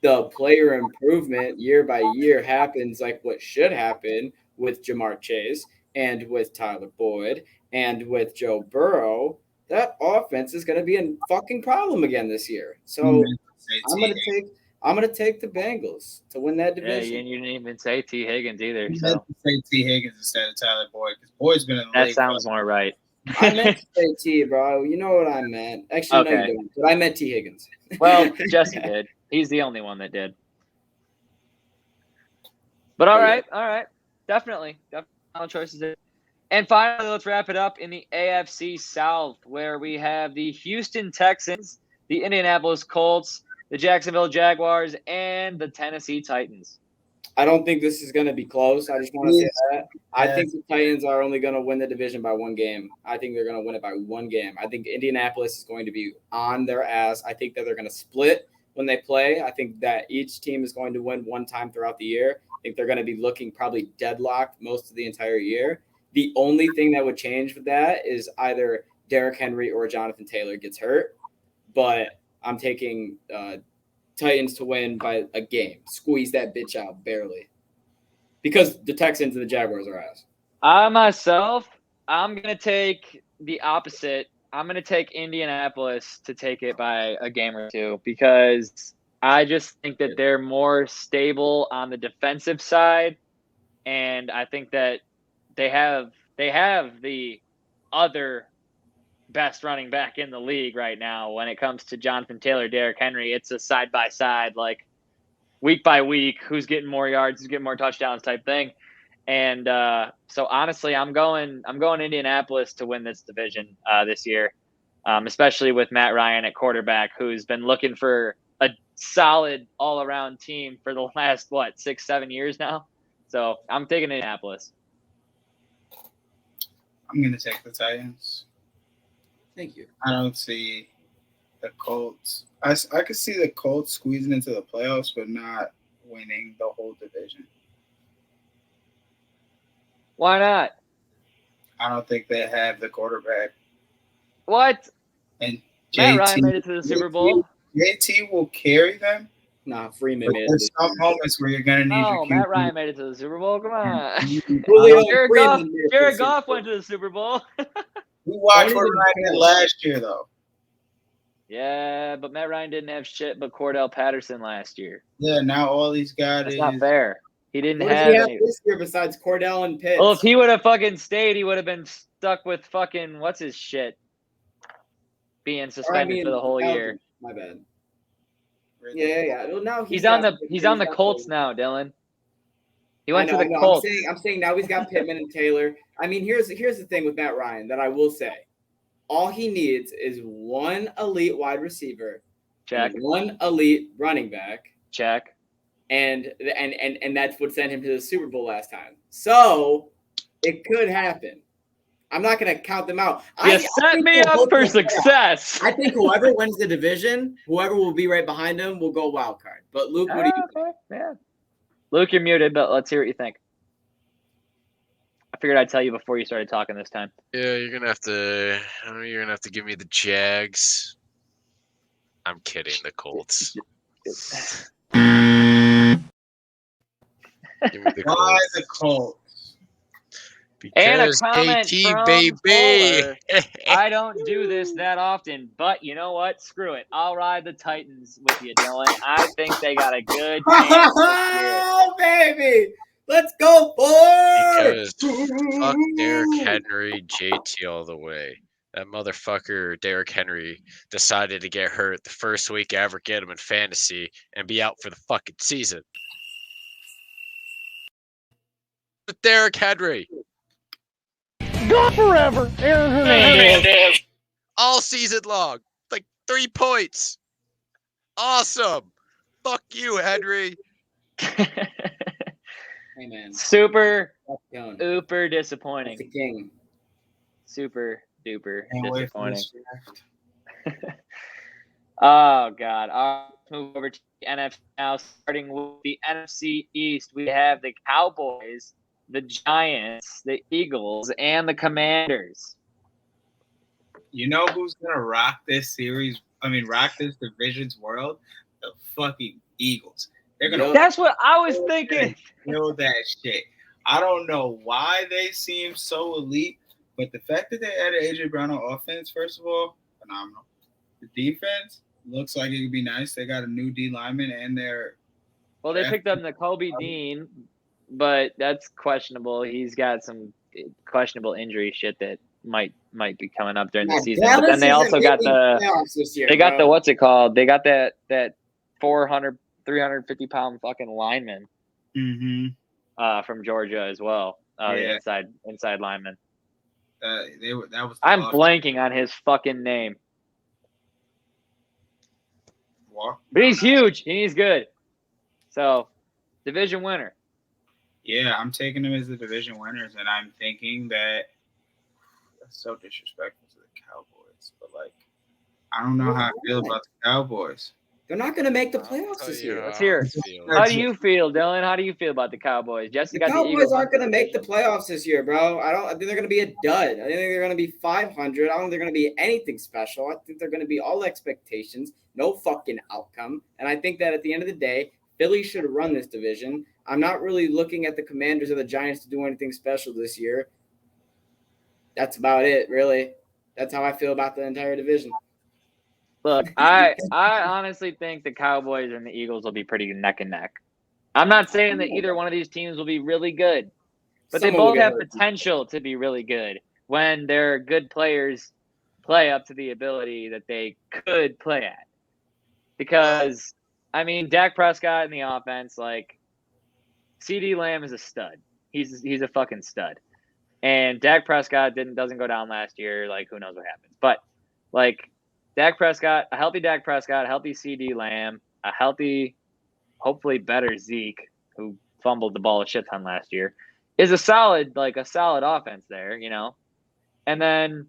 the player improvement year by year happens like what should happen with Jamar Chase and with Tyler Boyd and with Joe Burrow, that offense is going to be a fucking problem again this year. So I'm gonna take the Bengals to win that Yeah, division. you didn't even say T. Higgins either. You So meant to say T. Higgins instead of Tyler Boyd because Boyd's been in the that league. sounds more right. I meant to say T, bro. You know what I meant. Actually, no, Okay. you don't. But I meant T. Higgins. Well, Jesse did. He's the only one that did. But all Yeah. right. Definitely solid choices there. And finally, let's wrap it up in the AFC South, where we have the Houston Texans, the Indianapolis Colts, the Jacksonville Jaguars, and the Tennessee Titans. I don't think this is going to be close. I just want to say that. I think the Titans are only going to win the division by one game. I think they're going to win it by one game. I think Indianapolis is going to be on their ass. I think that they're going to split when they play. I think that each team is going to win one time throughout the year. I think they're going to be looking probably deadlocked most of the entire year. The only thing that would change with that is either Derrick Henry or Jonathan Taylor gets hurt. But I'm taking Titans to win by a game. Squeeze that bitch out barely. Because the Texans and the Jaguars are ass. I'm going to take the opposite. I'm going to take Indianapolis to take it by a game or two because I just think that they're more stable on the defensive side. And I think that they have the other best running back in the league right now when it comes to Jonathan Taylor, Derrick Henry. It's a side by side, like week by week, who's getting more yards, who's getting more touchdowns type thing. And so honestly, I'm going Indianapolis to win this division this year, especially with Matt Ryan at quarterback, who's been looking for a solid all around team for the last 6-7 years now. So I'm taking Indianapolis. I'm going to take the Titans. Thank you. I don't see the Colts. I could see the Colts squeezing into the playoffs, but not winning the whole division. Why not? I don't think they have the quarterback. What? And Matt Ryan made it to the Super Bowl. JT will carry them. Nah, Freeman But made there's it. some moments where you're going to need No, your QB. Matt Ryan made it to the Super Bowl. Come on. Julio Jared Freeman Goff, made it to the Jared Super Goff Bowl. went to the Super Bowl. We watched Don't what even Ryan did care. last year, though. Yeah, but Matt Ryan didn't have shit but Cordell Patterson last year. Yeah, now all he's got That's is not fair. He didn't What does have he have any. this year besides Cordell and Pitts? Well, if he would have fucking stayed, he would have been stuck with fucking what's his shit being suspended for the whole year. My bad. Yeah. Well, now He's on the Colts now, Dylan. He went to the Colts. I'm saying now he's got Pittman and Taylor. I mean, here's the thing with Matt Ryan that I will say. All he needs is one elite wide receiver, check, one elite running back, check, and that's what sent him to the Super Bowl last time. So it could happen. I'm not going to count them out. You set me up for success. I think whoever wins the division, whoever will be right behind him, will go wild card. But Luke, what do you think? Yeah. Luke, you're muted, but let's hear what you think. I figured I'd tell you before you started talking this time. Yeah, you're gonna have to give me the Jags. I'm kidding, the Colts. Give me the Colts. Why the Colts? And a Because comment KT, from baby. Fuller, I don't do this that often, but you know what? Screw it. I'll ride the Titans with you, Dylan. I think they got a good chance this year. Oh, baby. Let's go, boys. Because fuck Derrick Henry, JT all the way. That motherfucker, Derrick Henry, decided to get hurt the first week I ever get him in fantasy and be out for the fucking season. With Derrick Henry. Gone forever, Aaron Hernandez. All season long. Like 3 points. Awesome. Fuck you, Henry. Hey, man. Super disappointing. That's the king. Super duper Can't wait for disappointing. this draft. Oh, God. All right, let's move over to the NFC now. Starting with the NFC East, we have the Cowboys, the Giants, the Eagles, and the Commanders. You know who's gonna rock this series? I mean, rock this division's world? The fucking Eagles. They're gonna. That's what I was thinking. Kill that shit. I don't know why they seem so elite, but the fact that they added AJ Brown on offense, first of all, phenomenal. The defense looks like it could be nice. They got a new D lineman and Well, they picked up Nakobe Dean, but that's questionable. He's got some questionable injury shit that might be coming up during the season. But then they also got the what's it called? They got that 350 pound fucking lineman from Georgia as well. The inside lineman. I'm blanking on his fucking name. But he's huge and he's good. So, division winner. Yeah, I'm taking them as the division winners, and I'm thinking that that's so disrespectful to the Cowboys. But, like, I don't know how I feel about the Cowboys. They're not going to make the playoffs this year. Let's hear it. How do you feel, Dylan? How do you feel about the Cowboys? Jesse got the Cowboys aren't going to make the playoffs this year, bro. I think they're going to be a dud. I think they're going to be 500. I don't think they're going to be anything special. I think they're going to be all expectations, no fucking outcome. And I think that at the end of the day, Philly should run this division. I'm not really looking at the Commanders or the Giants to do anything special this year. That's about it, really. That's how I feel about the entire division. Look, I honestly think the Cowboys and the Eagles will be pretty neck and neck. I'm not saying that either one of these teams will be really good, but they both have potential to be really good when their good players play up to the ability that they could play at. Because, I mean, Dak Prescott in the offense, like, CD Lamb is a stud. He's a fucking stud. And Dak Prescott doesn't go down last year. Like, who knows what happens. But, like, Dak Prescott, a healthy Dak Prescott, a healthy CD Lamb, a healthy, hopefully better Zeke, who fumbled the ball a shit ton last year, is a solid offense there, you know? And then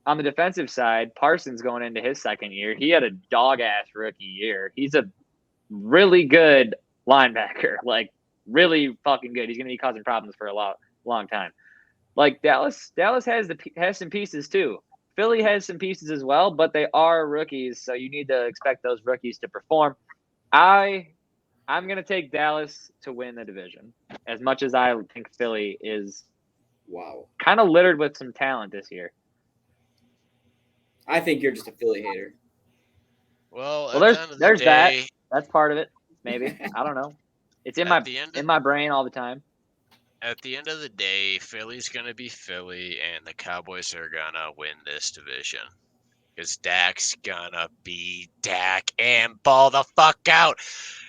on the defensive side, Parsons going into his second year, he had a dog-ass rookie year. He's a really good linebacker, like really fucking good. He's going to be causing problems for a long time. Like Dallas has some pieces too. Philly has some pieces as well, but they are rookies, so you need to expect those rookies to perform. I'm going to take Dallas to win the division, as much as I think Philly is kind of littered with some talent this year. I think you're just a Philly hater. Well, there's that. That's part of it, maybe. I don't know. It's in At my brain all the time. At the end of the day, Philly's gonna be Philly, and the Cowboys are gonna win this division. Because Dak's gonna be Dak and ball the fuck out.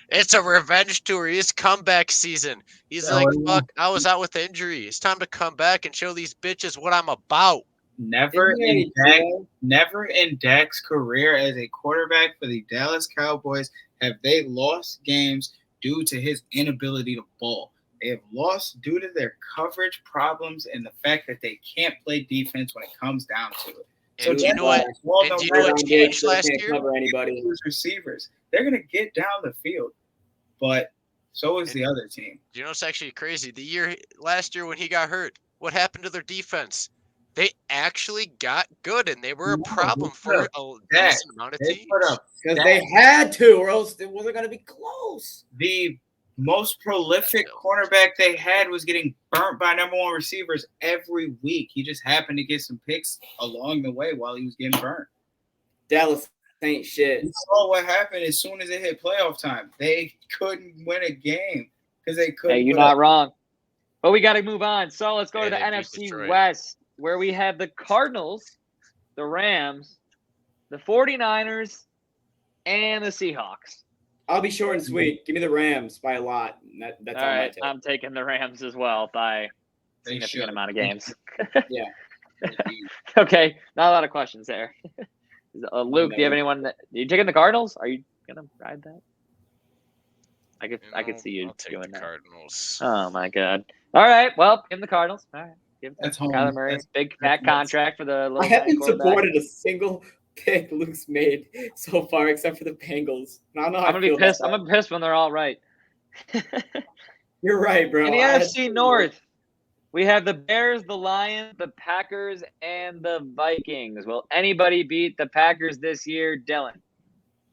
It's a revenge tour. It's comeback season. He's like, fuck, I was out with injury. It's time to come back and show these bitches what I'm about. Never in Dak's career as a quarterback for the Dallas Cowboys have they lost games due to his inability to ball. They have lost due to their coverage problems and the fact that they can't play defense when it comes down to it. So do you know what? And do you know what changed last year? Cover anybody. Receivers, they're gonna get down the field, but so is the other team. You know, it's actually crazy. Last year when he got hurt, what happened to their defense? They actually got good, and they were a problem for a decent amount of teams. Because they had to, or else it wasn't going to be close. The most prolific cornerback they had was getting burnt by number one receivers every week. He just happened to get some picks along the way while he was getting burnt. Dallas ain't shit. You saw what happened as soon as it hit playoff time. They couldn't win a game because they couldn't. Hey, you're not wrong. But we got to move on. So let's go to the NFC West, where we have the Cardinals, the Rams, the 49ers, and the Seahawks. I'll be short and sweet. Give me the Rams by a lot. That's all right. I'm taking the Rams as well by a significant amount of games. Yeah. Okay. Not a lot of questions there. Luke, do you have anyone are you taking the Cardinals? Are you gonna ride that? I could see you doing that. Cardinals. Oh my God! All right, well, give him the Cardinals. All right, give him home. Kyler Murray, big fat contract for the. I haven't supported a single pick Luke's made so far, except for the Bengals. I don't know. I'm gonna be pissed. I'm gonna be pissed when they're all right. You're right, bro. In the NFC North, we have the Bears, the Lions, the Packers, and the Vikings. Will anybody beat the Packers this year, Dylan?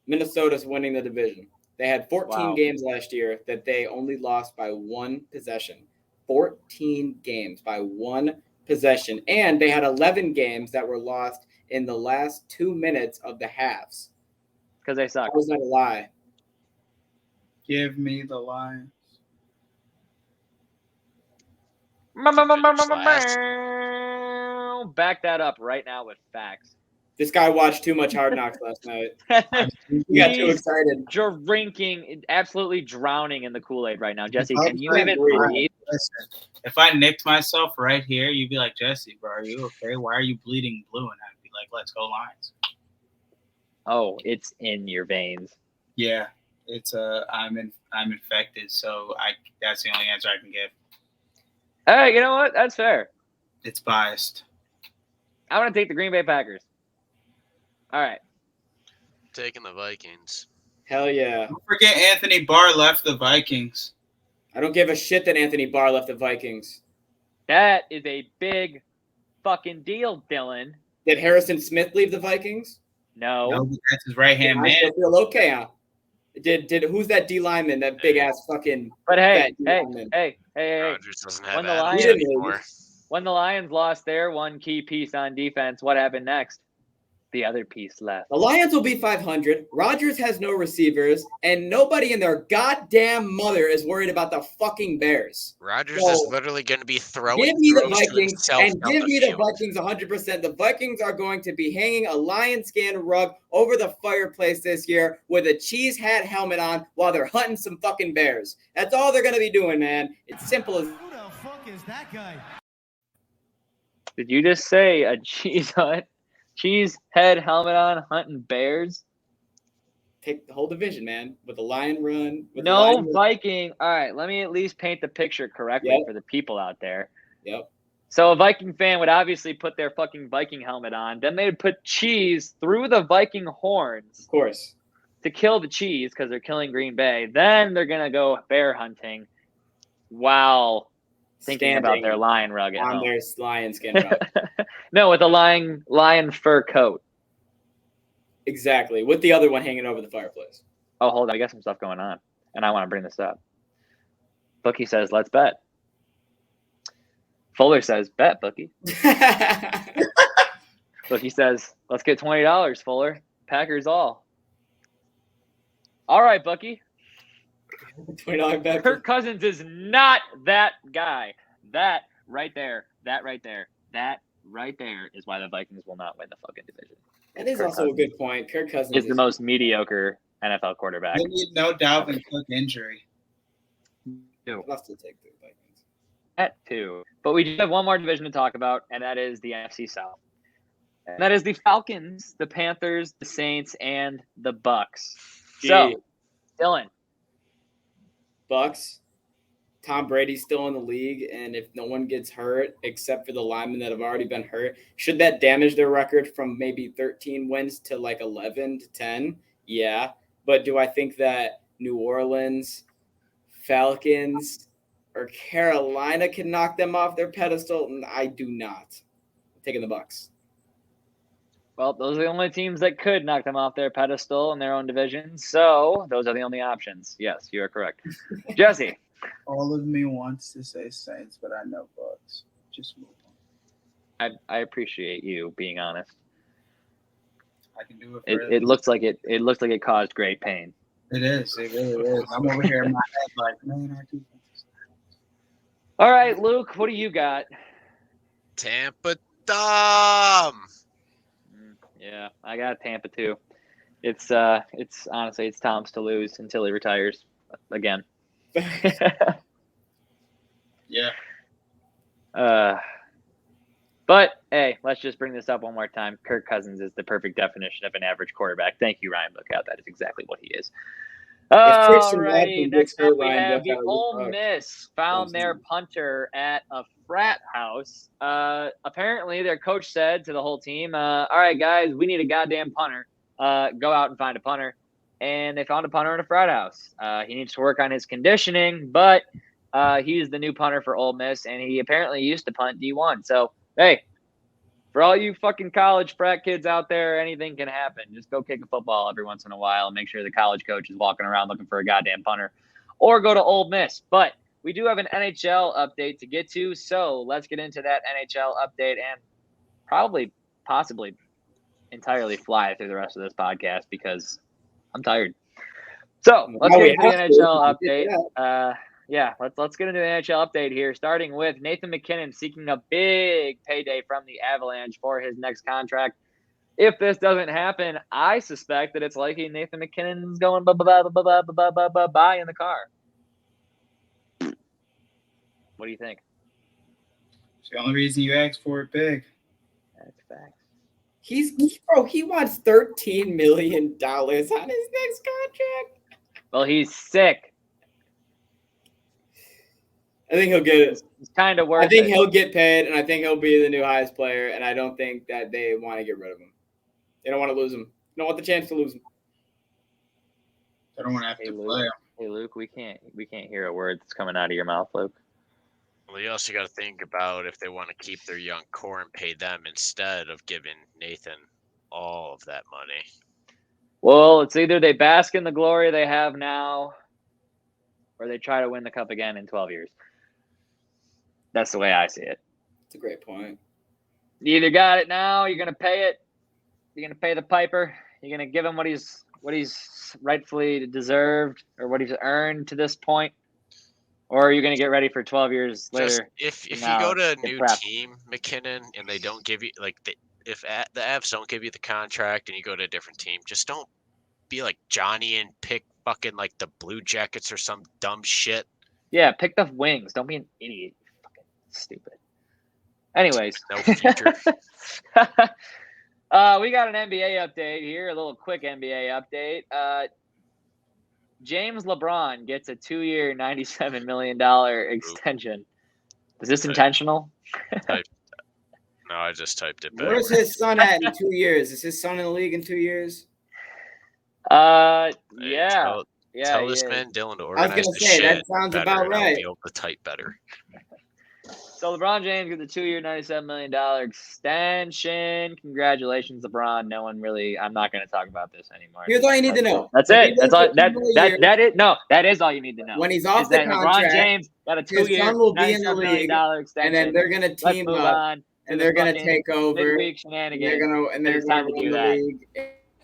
Minnesota's winning the division. They had 14 games last year that they only lost by one possession. 14 games by one possession. And they had 11 games that were lost in the last 2 minutes of the halves. Because they suck. That was not a lie. Give me the Lions. Back that up right now with facts. This guy watched too much Hard Knocks last night. He got too excited. Drinking, absolutely drowning in the Kool-Aid right now. Jesse, can you even breathe? Listen, if I nicked myself right here, you'd be like, Jesse, bro, are you okay? Why are you bleeding blue? And I'd be like, let's go Lions. Oh, it's in your veins. Yeah, it's I'm infected, so that's the only answer I can give. Hey, you know what? That's fair. It's biased. I want to take the Green Bay Packers. All right. Taking the Vikings. Hell yeah. Don't forget Anthony Barr left the Vikings. I don't give a shit that Anthony Barr left the Vikings. That is a big fucking deal, Dylan. Did Harrison Smith leave the Vikings? No. No, that's his right-hand man. I feel okay, huh? Did who's that D lineman, that big ass fucking But hey. Rodgers doesn't have that anymore. When the Lions lost their one key piece on defense, what happened next? The other piece left. The Lions will be 500. Rodgers has no receivers, and nobody in their goddamn mother is worried about the fucking Bears. Rodgers is literally going to be throwing. Give me the Vikings and give me the Vikings 100%. The Vikings are going to be hanging a lion skin rug over the fireplace this year with a cheese hat helmet on while they're hunting some fucking bears. That's all they're going to be doing, man. It's simple as. Who the fuck is that guy? Did you just say a cheese head helmet on hunting bears? Take the whole division, man, with a lion run. No Viking. All right, let me at least paint the picture correctly for the people out there. Yep. So a Viking fan would obviously put their fucking Viking helmet on. Then they would put cheese through the Viking horns. Of course. To kill the cheese because they're killing Green Bay. Then they're going to go bear hunting while thinking about their lion rug at home. On their lion skin rug. No, with a lion fur coat. Exactly. With the other one hanging over the fireplace. Oh, hold on. I got some stuff going on, and I want to bring this up. Bookie says, let's bet. Fuller says, bet, Bookie. Bookie says, let's get $20, Fuller. Packers all. All right, Bookie. $20 bet. Kirk Cousins is not that guy. That right there is why the Vikings will not win the fucking division. That is Kirk also Cousins a good point. Kirk Cousins is the most mediocre NFL quarterback. They need no Dalvin Cook injury. I'll have to take the Vikings. That too. But we do have one more division to talk about, and that is the NFC South. And that is the Falcons, the Panthers, the Saints, and the Bucks. So, Dylan. Bucks. Tom Brady's still in the league, and if no one gets hurt except for the linemen that have already been hurt, should that damage their record from maybe 13 wins to like 11 to 10? Yeah. But do I think that New Orleans, Falcons, or Carolina can knock them off their pedestal? I do not. I'm taking the Bucks. Well, those are the only teams that could knock them off their pedestal in their own division. So those are the only options. Yes, you are correct. Jesse. All of me wants to say Saints, but I know Bucks. Just move on. I appreciate you being honest. I can do it. It looks like it caused great pain. It is. It really is. I'm over here in my head like, man, I do. All right, Luke, what do you got? Tampa Dom. Yeah, I got Tampa too. It's honestly it's Tom's to lose until he retires again. Yeah. But hey, let's just bring this up one more time. Kirk Cousins is the perfect definition of an average quarterback. Thank you, Ryan Lookout. That is exactly what he is. All righty, next up we have the Ole Miss found their punter at a frat house. Apparently, their coach said to the whole team, all right, guys, we need a goddamn punter. Go out and find a punter. And they found a punter in a frat house. He needs to work on his conditioning, but he's the new punter for Ole Miss, and he apparently used to punt D1. So, hey, for all you fucking college frat kids out there, anything can happen. Just go kick a football every once in a while and make sure the college coach is walking around looking for a goddamn punter. Or go to Ole Miss. But we do have an NHL update to get to, so let's get into that NHL update and possibly entirely fly through the rest of this podcast because I'm tired. So let's get into the NHL update. Let's get into the NHL update here, starting with Nathan MacKinnon seeking a big payday from the Avalanche for his next contract. If this doesn't happen, I suspect that it's likely Nathan MacKinnon's going bye in the car. What do you think? It's the only reason you asked for it big. That's facts. He wants $13 million on his next contract. Well, he's sick. I think he'll get it. It's kind of worth it. I think he'll get paid, and I think he'll be the new highest player, and I don't think that they want to get rid of him. They don't want to lose him. They don't want the chance to lose him. They don't want to have to play him. Hey, Luke, we can't hear a word that's coming out of your mouth, Luke. Well, you also got to think about if they want to keep their young core and pay them instead of giving Nathan all of that money. Well, it's either they bask in the glory they have now or they try to win the cup again in 12 years. That's the way I see it. It's a great point. You either got it now, you're going to pay it. You're going to pay the piper. You're going to give him what he's rightfully deserved or what he's earned to this point. Or are you going to get ready for 12 years later? If you go to a new team, McKinnon, and they don't give you if the Avs don't give you the contract and you go to a different team, just don't be like Johnny and pick fucking like the Blue Jackets or some dumb shit. Yeah, pick the Wings. Don't be an idiot. Fucking stupid. Anyways, no future. We got an NBA update here. A little quick NBA update. James LeBron gets a 2-year, $97 million extension. Is this intentional? No, I just typed it back. Where's his son at in 2 years? Is his son in the league in 2 years? Yeah. Tell this man Dylan to organize the shit. That sounds better, about and I'll right. be able to type better. So LeBron James gets a 2-year, $97 million extension. Congratulations, LeBron. I'm not going to talk about this anymore. Here's all you need to know. That's it. That's all. That is all you need to know. When he's off the contract, LeBron James got a 2-year, son will be in the $97 league, million extension. and then they're going to team up, and they're going to take over. Midweek shenanigans. They're going to win the league.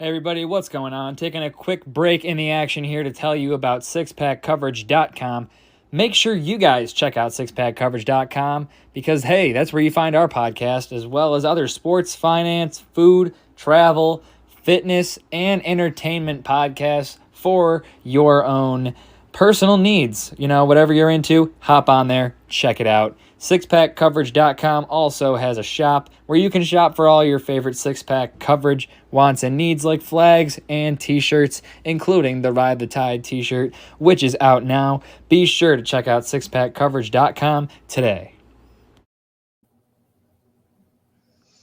Hey everybody, what's going on? Taking a quick break in the action here to tell you about sixpackcoverage.com. Make sure you guys check out sixpackcoverage.com because, hey, that's where you find our podcast as well as other sports, finance, food, travel, fitness, and entertainment podcasts for your own personal needs. You know, whatever you're into, hop on there, check it out. Sixpackcoverage.com also has a shop where you can shop for all your favorite six-pack coverage wants and needs like flags and t-shirts, including the Ride the Tide t-shirt, which is out now. Be sure to check out sixpackcoverage.com today.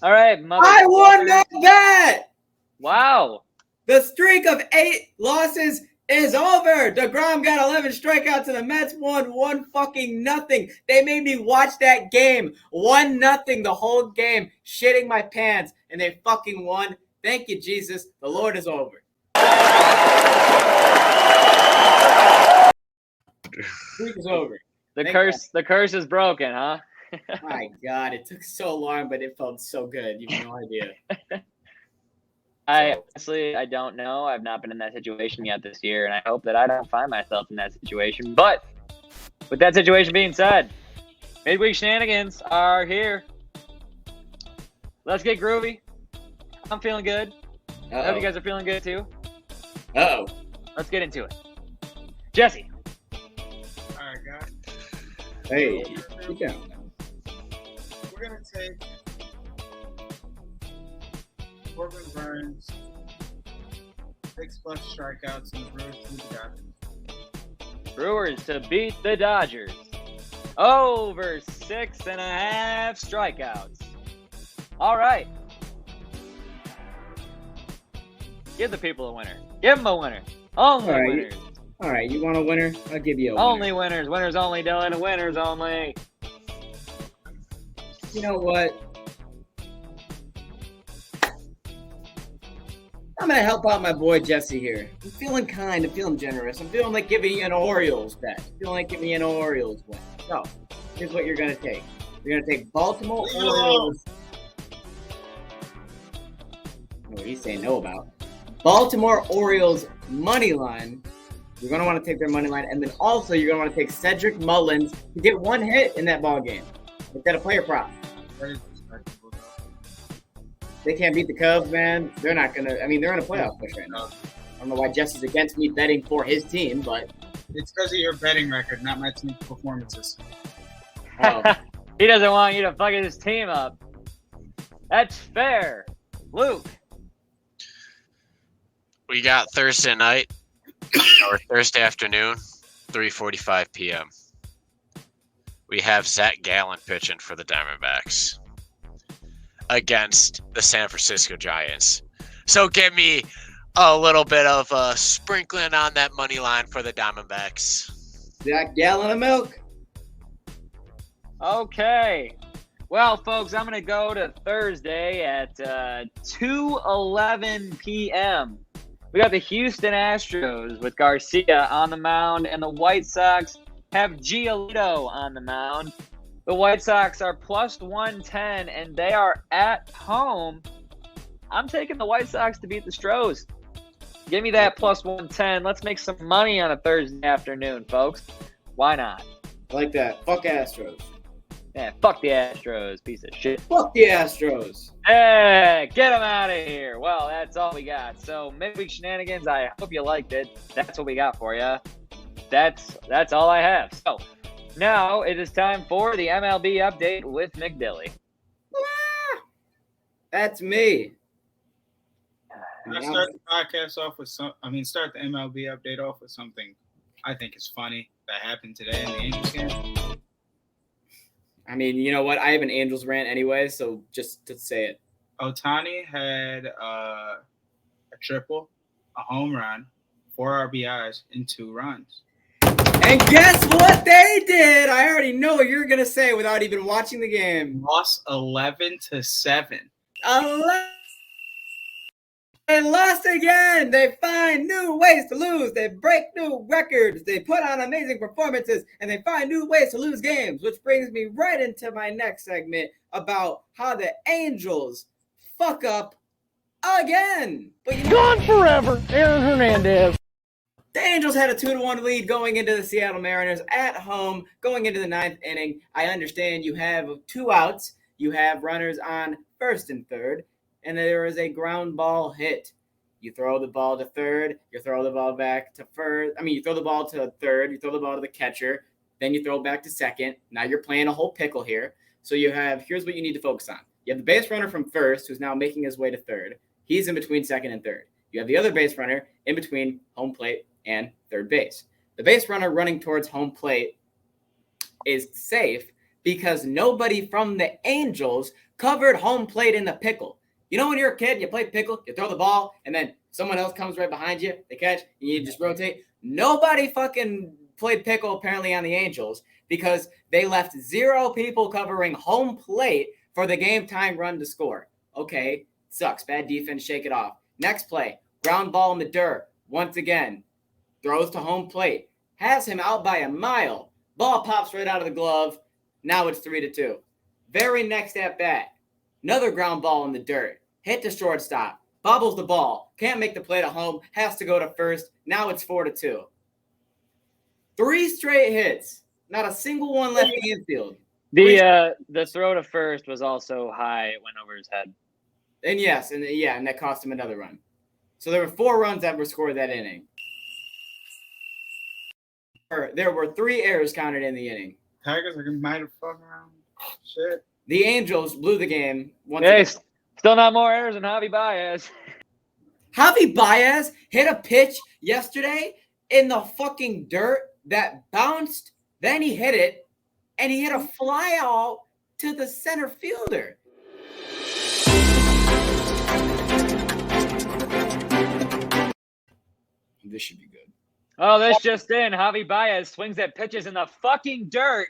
All right, I won that bet! Wow. The streak of 8 losses is over. DeGrom got 11 strikeouts and the Mets won 1-0. They made me watch that game. 1-0 the whole game. Shitting my pants. And they fucking won. Thank you, Jesus. The Lord is over. Streak is over. The curse is broken, huh? My God, it took so long, but it felt so good. You have no idea. I don't know. I've not been in that situation yet this year, and I hope that I don't find myself in that situation. But with that situation being said, midweek shenanigans are here. Let's get groovy. I'm feeling good. I hope you guys are feeling good too. Uh-oh. Let's get into it. Jesse. All right, guys. Hey, sit down. We're going to take Corbin Burns, 6+ strikeouts, and the Brewers to the Dodgers. Brewers to beat the Dodgers. Over 6.5 strikeouts. All right. Give the people a winner. Give them a winner. Only winners. All right, you want a winner? I'll give you a winner. Only winners. Winners only, Dylan. Winners only. You know what? I'm going to help out my boy Jesse here. I'm feeling kind. I'm feeling generous. I'm feeling like giving you an Orioles bet. I'm feeling like giving you an Orioles win. So, here's what you're going to take. You're going to take Baltimore Orioles. What he's saying no about. Baltimore Orioles money line. You're going to want to take their money line. And then also you're going to want to take Cedric Mullins to get one hit in that ball game. Instead of player prop. They can't beat the Cubs, man. They're not going to – I mean, they're in a playoff push right now. I don't know why Jesse's against me betting for his team, but – It's because of your betting record, not my team's performances. Oh. He doesn't want you to fuck his team up. That's fair. Luke. We got Thursday night or Thursday afternoon, 3:45 p.m. We have Zach Gallen pitching for the Diamondbacks against the San Francisco Giants. So give me a little bit of sprinkling on that money line for the Diamondbacks. Zach Gallen of milk. Okay. Well, folks, I'm going to go to Thursday at 2:11 p.m. We got the Houston Astros with Garcia on the mound, and the White Sox have Giolito on the mound. The White Sox are plus 110, and they are at home. I'm taking the White Sox to beat the Stros. Give me that plus 110. Let's make some money on a Thursday afternoon, folks. Why not? I like that. Fuck Astros. Yeah, fuck the Astros, piece of shit. Fuck the Astros. Hey, get them out of here. Well, that's all we got. So, midweek shenanigans, I hope you liked it. That's what we got for you. That's all I have. So, now it is time for the MLB update with McDilly. That's me. I start the podcast off with start the MLB update off with something I think is funny that happened today in the Angels game. I mean, you know what? I have an Angels rant anyway, so just to say it. Ohtani had a triple, a home run, 4 RBIs, and 2 runs. And guess what they did? I already know what you're going to say without even watching the game. Lost 11-7. 11. They lost again. They find new ways to lose. They break new records. They put on amazing performances, and they find new ways to lose games, which brings me right into my next segment about how the Angels fuck up again. But you know, Gone forever, Aaron Hernandez. the Angels had a 2-1 lead going into the Seattle Mariners at home, going into the 9th inning. I understand you have 2 outs. You have runners on first and third, and there is a ground ball hit. You throw the ball to third. You throw the ball back to first. You throw the ball to third. You throw the ball to the catcher. Then you throw it back to second. Now you're playing a whole pickle here. So here's what you need to focus on. You have the base runner from first, who's now making his way to third. He's in between second and third. You have the other base runner in between home plate and third base. The base runner running towards home plate is safe because nobody from the Angels covered home plate in the pickle. You know when you're a kid and you play pickle, you throw the ball, and then someone else comes right behind you, they catch, and you just rotate? Nobody fucking played pickle apparently on the Angels because they left 0 people covering home plate for the game time run to score. Okay, sucks. Bad defense, shake it off. Next play, ground ball in the dirt. Once again, throws to home plate. Has him out by a mile. Ball pops right out of the glove. Now it's 3-2. Very next at bat, another ground ball in the dirt. Hit to shortstop. Bobbles the ball. Can't make the play to home. Has to go to first. Now it's 4-2. 3 straight hits. Not a single one left in the infield. The throw to first was also high. It went over his head. And yes, and that cost him another run. So there were 4 runs that were scored that inning. There were 3 errors counted in the inning. Tigers might have fucked around. Shit. The Angels blew the game once Hey, again. still not more errors than Javi Baez. Javi Baez hit a pitch yesterday in the fucking dirt that bounced. Then he hit it, and he hit a fly out to the center fielder. This should be good. Oh, this just in. Javi Baez swings at pitches in the fucking dirt.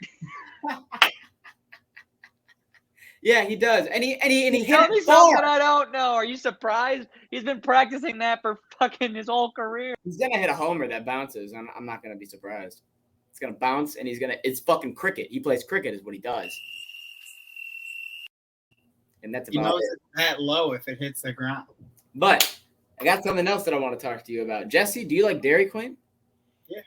Yeah, he does. And he hit Tell me it far. something I don't know. Are you surprised? He's been practicing that for fucking his whole career. He's going to hit a homer that bounces. I'm not going to be surprised. It's going to bounce, and it's fucking cricket. He plays cricket is what he does. And that's about it. It's that low if it hits the ground. But I got something else that I want to talk to you about. Jesse, do you like Dairy Queen? Yeah.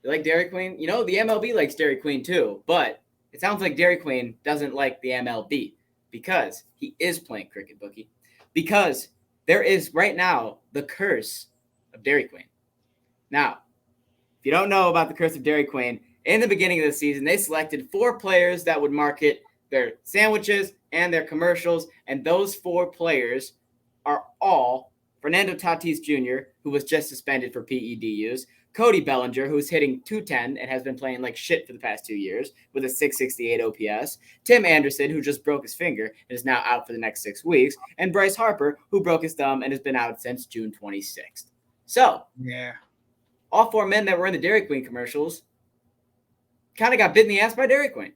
You like Dairy Queen? You know, the MLB likes Dairy Queen too, but it sounds like Dairy Queen doesn't like the MLB because he is playing cricket, bookie. Because there is right now the curse of Dairy Queen. Now, if you don't know about the curse of Dairy Queen, in the beginning of the season, they selected 4 players that would market their sandwiches and their commercials, and those 4 players are all Fernando Tatis Jr., who was just suspended for PED use, Cody Bellinger, who's hitting .210 and has been playing like shit for the past 2 years with a .668 OPS, Tim Anderson, who just broke his finger and is now out for the next 6 weeks, and Bryce Harper, who broke his thumb and has been out since June 26th. So, yeah, all 4 men that were in the Dairy Queen commercials kind of got bit in the ass by Dairy Queen.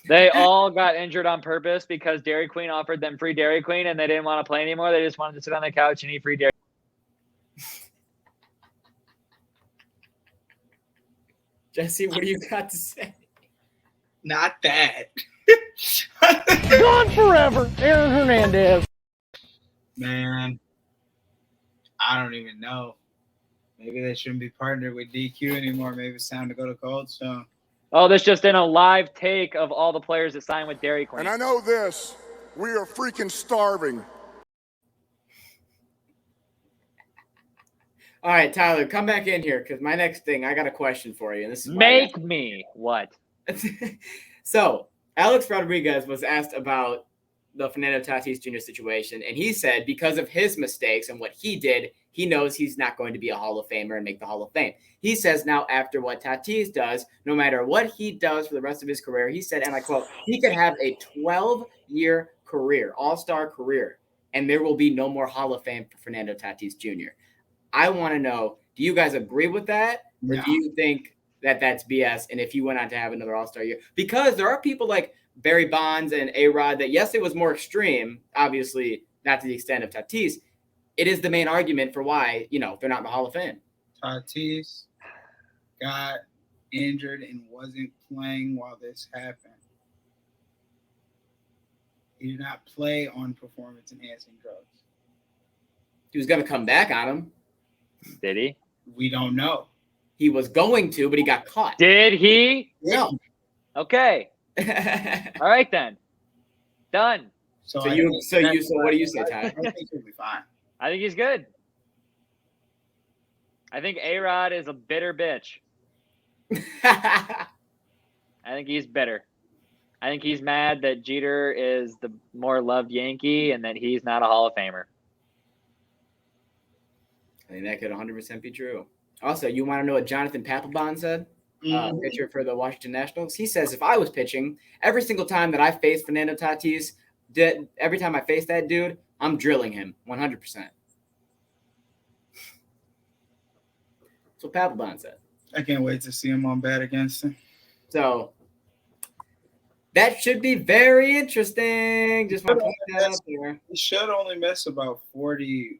They all got injured on purpose because Dairy Queen offered them free Dairy Queen and they didn't want to play anymore. They just wanted to sit on the couch and eat free Dairy. Jesse, what do you got to say? Not that. Gone forever, Aaron Hernandez. Man, I don't even know. Maybe they shouldn't be partnered with DQ anymore. Maybe it's time to go to Cold Stone. Oh, this just in a live take of all the players that signed with Dairy Queen. And I know this, we are freaking starving. All right, Tyler, come back in here because my next thing, I got a question for you. And this is Make me what? So, Alex Rodriguez was asked about the Fernando Tatis Jr. situation, and he said because of his mistakes and what he did, he knows he's not going to be a Hall of Famer and make the Hall of Fame. He says now after what Tatis does, no matter what he does for the rest of his career, he said, and I quote, he could have a 12-year career, all-star career, and there will be no more Hall of Fame for Fernando Tatis Jr. I want to know, do you guys agree with that? Or do you think that that's BS? And if he went on to have another all-star year, because there are people like Barry Bonds and A-Rod that, yes, it was more extreme, obviously not to the extent of Tatis. It is the main argument for why, they're not in the Hall of Fame. Tatis got injured and wasn't playing while this happened. He did not play on performance-enhancing drugs. He was going to come back on him. Did he? We don't know. He was going to, but he got caught. Did he? No. Okay. All right then. Done. So what do you say, Ty? I think he'll be fine. I think he's good. I think A-Rod is a bitter bitch. I think he's bitter. I think he's mad that Jeter is the more loved Yankee and that he's not a Hall of Famer. I think that could 100% be true. Also, you want to know what Jonathan Papelbon said? Pitcher for the Washington Nationals. He says, if I was pitching, every single time that I face Fernando Tatis, every time I face that dude, I'm drilling him 100%. That's what Papelbon said. I can't wait to see him on bat against him. So that should be very interesting. Just want to point that out there. He should only miss about 40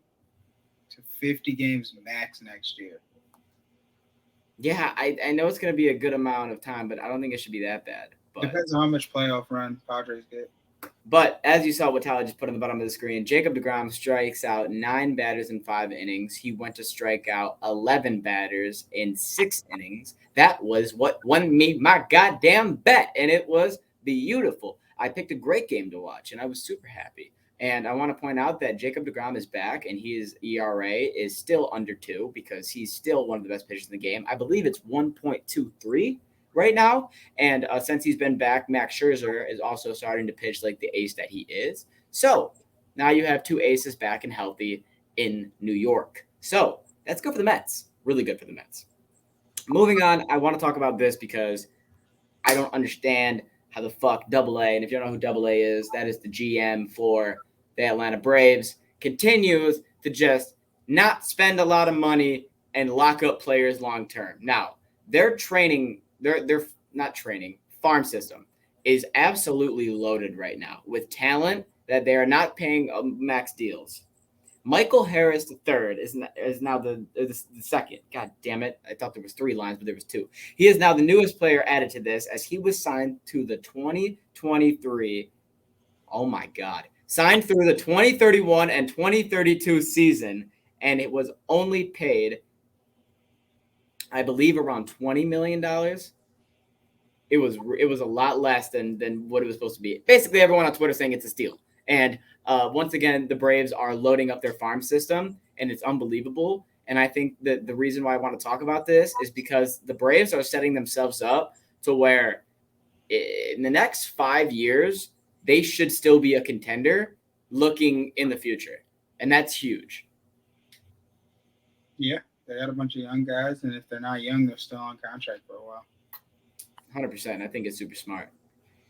to 50 games max next year. Yeah, I know it's going to be a good amount of time, but I don't think it should be that bad. But, depends on how much playoff run Padres get. But as you saw what Tyler just put on the bottom of the screen, Jacob deGrom strikes out 9 batters in 5 innings. He went to strike out 11 batters in 6 innings. That was what won me my goddamn bet, and it was beautiful. I picked a great game to watch, and I was super happy. And I want to point out that Jacob deGrom is back, and his ERA is still under 2 because he's still one of the best pitchers in the game. I believe it's 1.23 right now. And since he's been back, Max Scherzer is also starting to pitch like the ace that he is. So now you have 2 aces back and healthy in New York. So that's good for the Mets. Really good for the Mets. Moving on, I want to talk about this because I don't understand how the fuck AA, and if you don't know who AA is, that is the GM for the Atlanta Braves, continues to just not spend a lot of money and lock up players long term. Now, their farm system is absolutely loaded right now with talent that they are not paying max deals. Michael Harris III is now the second. God damn it. I thought there was 3 lines, but there was 2. He is now the newest player added to this as he was signed to the 2023. Oh, my God. Signed through the 2031 and 2032 season, and it was only paid, I believe, around $20 million. It was a lot less than what it was supposed to be. Basically, everyone on Twitter saying it's a steal. And once again, the Braves are loading up their farm system, and it's unbelievable. And I think that the reason why I want to talk about this is because the Braves are setting themselves up to where in the next 5 years, they should still be a contender looking in the future. And that's huge. Yeah, they got a bunch of young guys, and if they're not young, they're still on contract for a while. 100%. I think it's super smart.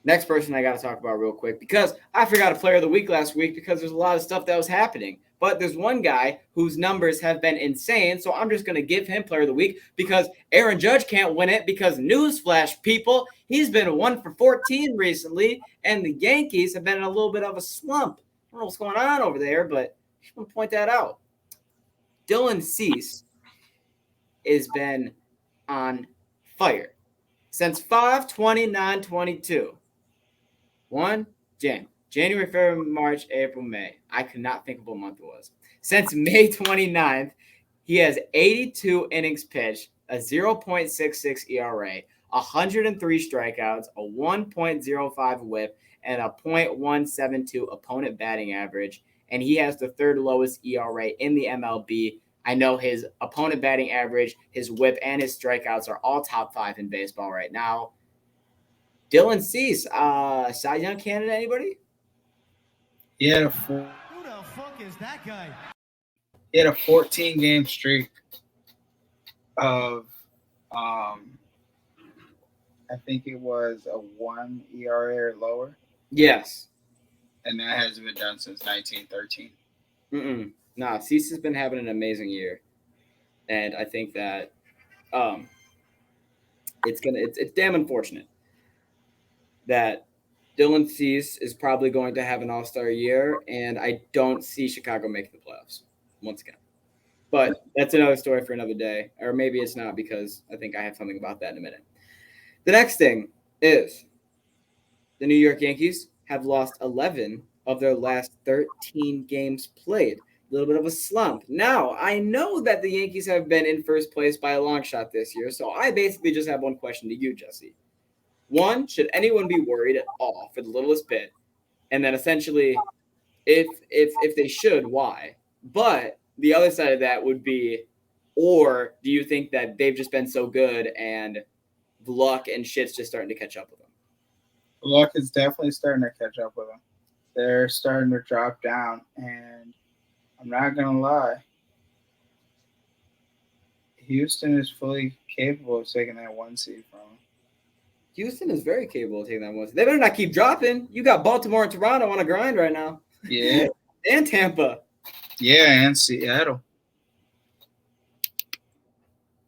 Next person I got to talk about real quick because I forgot a player of the week last week because there's a lot of stuff that was happening. But there's one guy whose numbers have been insane, so I'm just going to give him player of the week because Aaron Judge can't win it because newsflash, people, he's been 1 for 14 recently, and the Yankees have been in a little bit of a slump. I don't know what's going on over there, but I just want to point that out. Dylan Cease has been on fire since 5/29/22. January, February, March, April, May. I could not think of what month it was. Since May 29th, he has 82 innings pitched, a 0.66 ERA, 103 strikeouts, a 1.05 whip, and a .172 opponent batting average. And he has the 3rd lowest ERA in the MLB. I know his opponent batting average, his whip, and his strikeouts are all top 5 in baseball right now. Dylan Cease, Cy Young candidate, anybody? He had Who the fuck is that guy? He had a 14-game streak of, I think it was a 1 ERA or lower. Yes. And that hasn't been done since 1913. No, Cease has been having an amazing year. And I think that it's damn unfortunate that Dylan Cease is probably going to have an all-star year, and I don't see Chicago making the playoffs once again. But that's another story for another day, or maybe it's not because I think I have something about that in a minute. The next thing is the New York Yankees have lost 11 of their last 13 games played. little bit of a slump. Now, I know that the Yankees have been in first place by a long shot this year, so I basically just have one question to you, Jesse. One, should anyone be worried at all for the littlest bit? And then essentially, if they should, why? But the other side of that would be, or do you think that they've just been so good and luck and shit's just starting to catch up with them? Luck is definitely starting to catch up with them. They're starting to drop down, and I'm not going to lie. Houston is fully capable of taking that 1 seed from them. Houston is very capable of taking that 1 seed. They better not keep dropping. You got Baltimore and Toronto on a grind right now. Yeah. And Tampa. Yeah, and Seattle.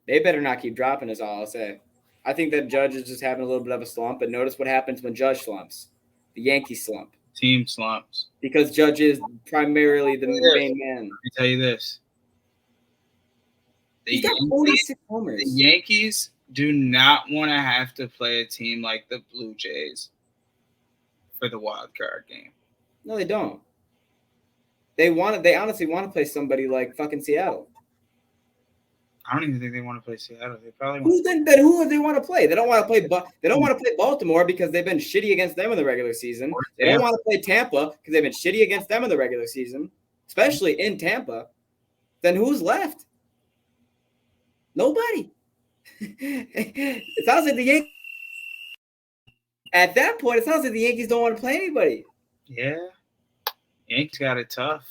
They better not keep dropping is all I'll say. I think that Judge is just having a little bit of a slump, but notice what happens when Judge slumps. The Yankees slump. Team slumps. Because Judge is primarily the main man. Let me tell you this. He's got 46 homers. The Yankees do not want to have to play a team like the Blue Jays for the wild card game. No, they don't. They honestly want to play somebody like fucking Seattle. I don't even think they want to play Seattle. They probably want. Who do they want to play? They don't want to play. They don't want to play Baltimore because they've been shitty against them in the regular season. They don't want to play Tampa because they've been shitty against them in the regular season, especially in Tampa. Then who's left? Nobody. It sounds like the Yankees. At that point, it sounds like the Yankees don't want to play anybody. Yeah, Yankees got it tough.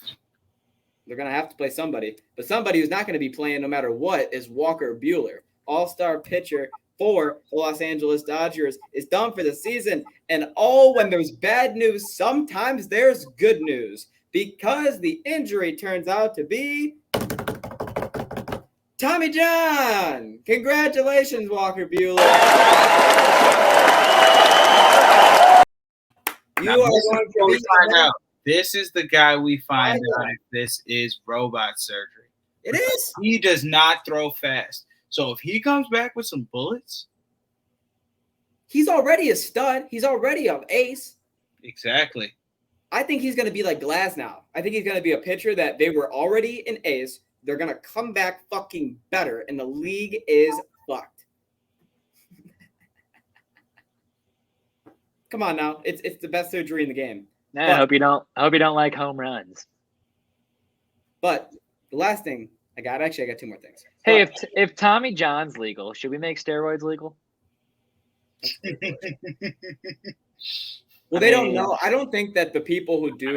They're going to have to play somebody. But somebody who's not going to be playing no matter what is Walker Buehler. All-star pitcher for the Los Angeles Dodgers is done for the season. And when there's bad news, sometimes there's good news. Because the injury turns out to be Tommy John. Congratulations, Walker Buehler. You are going to be find out. This is the guy we find out if this is robot surgery. It is. He does not throw fast. So if he comes back with some bullets. He's already a stud. He's already an ace. Exactly. I think he's going to be like Glasnow. I think he's going to be a pitcher that they were already an ace. They're going to come back fucking better, and the league is fucked. Come on now. It's the best surgery in the game. Nah, I hope you don't like home runs. But the last thing I got 2 more things. Hey, if Tommy John's legal, should we make steroids legal? Well, they don't know. I don't think that the people who do.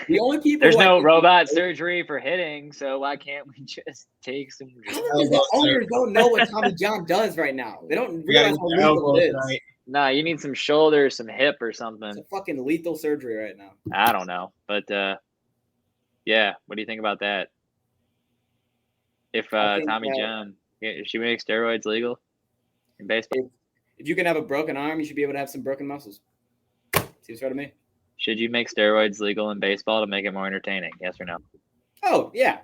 The only people. There's no robot surgery for hitting, so why can't we just take some? The owners don't know what Tommy John does right now. They don't realize how lethal it is. Right. Nah, you need some shoulder, some hip, or something. It's a fucking lethal surgery right now. I don't know, but yeah. What do you think about that? If Tommy John, should we make steroids legal in baseball? If you can have a broken arm, you should be able to have some broken muscles. Seems fair to me. Should you make steroids legal in baseball to make it more entertaining? Yes or no? Oh, yeah.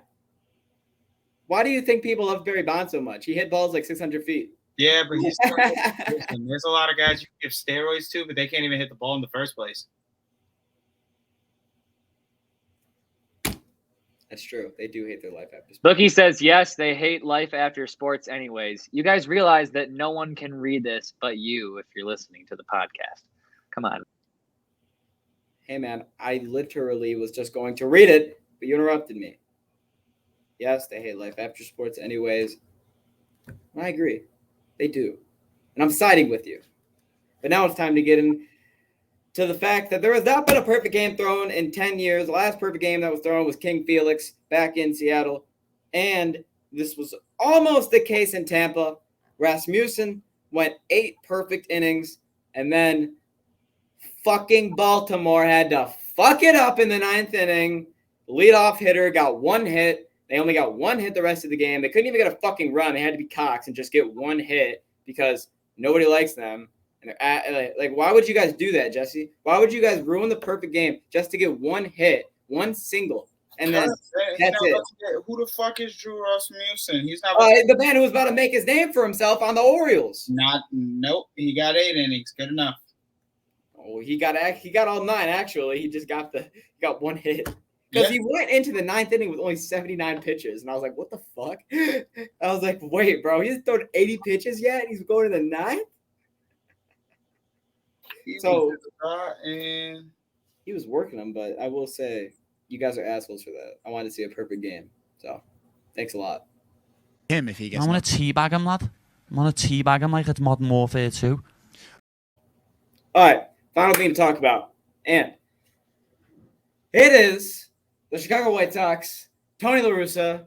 Why do you think people love Barry Bonds so much? He hit balls like 600 feet. Yeah, but there's a lot of guys you give steroids to, but they can't even hit the ball in the first place. That's true. They do hate their life after sports. Bookie says, yes, they hate life after sports anyways. You guys realize that no one can read this but you if you're listening to the podcast. Come on. Hey, man, I literally was just going to read it, but you interrupted me. Yes, they hate life after sports anyways. I agree. They do. And I'm siding with you. But now it's time to get into the fact that there has not been a perfect game thrown in 10 years. The last perfect game that was thrown was King Felix back in Seattle. And this was almost the case in Tampa. Rasmussen went 8 perfect innings, and then fucking Baltimore had to fuck it up in the 9th inning. The leadoff hitter got 1 hit. They only got 1 hit the rest of the game. They couldn't even get a fucking run. They had to be Cox and just get 1 hit because nobody likes them. And they're why would you guys do that, Jesse? Why would you guys ruin the perfect game just to get 1 hit, 1 single, and then that's it? Who the fuck is Drew Rasmussen? He's not the man who was about to make his name for himself on the Orioles. Nope. He got 8 innings. Good enough. Oh, he got all 9 actually. He just got 1 hit. Because he went into the 9th inning with only 79 pitches. And I was like, what the fuck? I was like, wait, bro, he hasn't thrown 80 pitches yet? He's going to the 9th? And he was working them, but I will say, you guys are assholes for that. I wanted to see a perfect game. So, thanks a lot. Him if he gets. I want to teabag him, lad. I want to teabag him like it's Modern Warfare 2. All right, final thing to talk about. And it is the Chicago White Sox, Tony La Russa,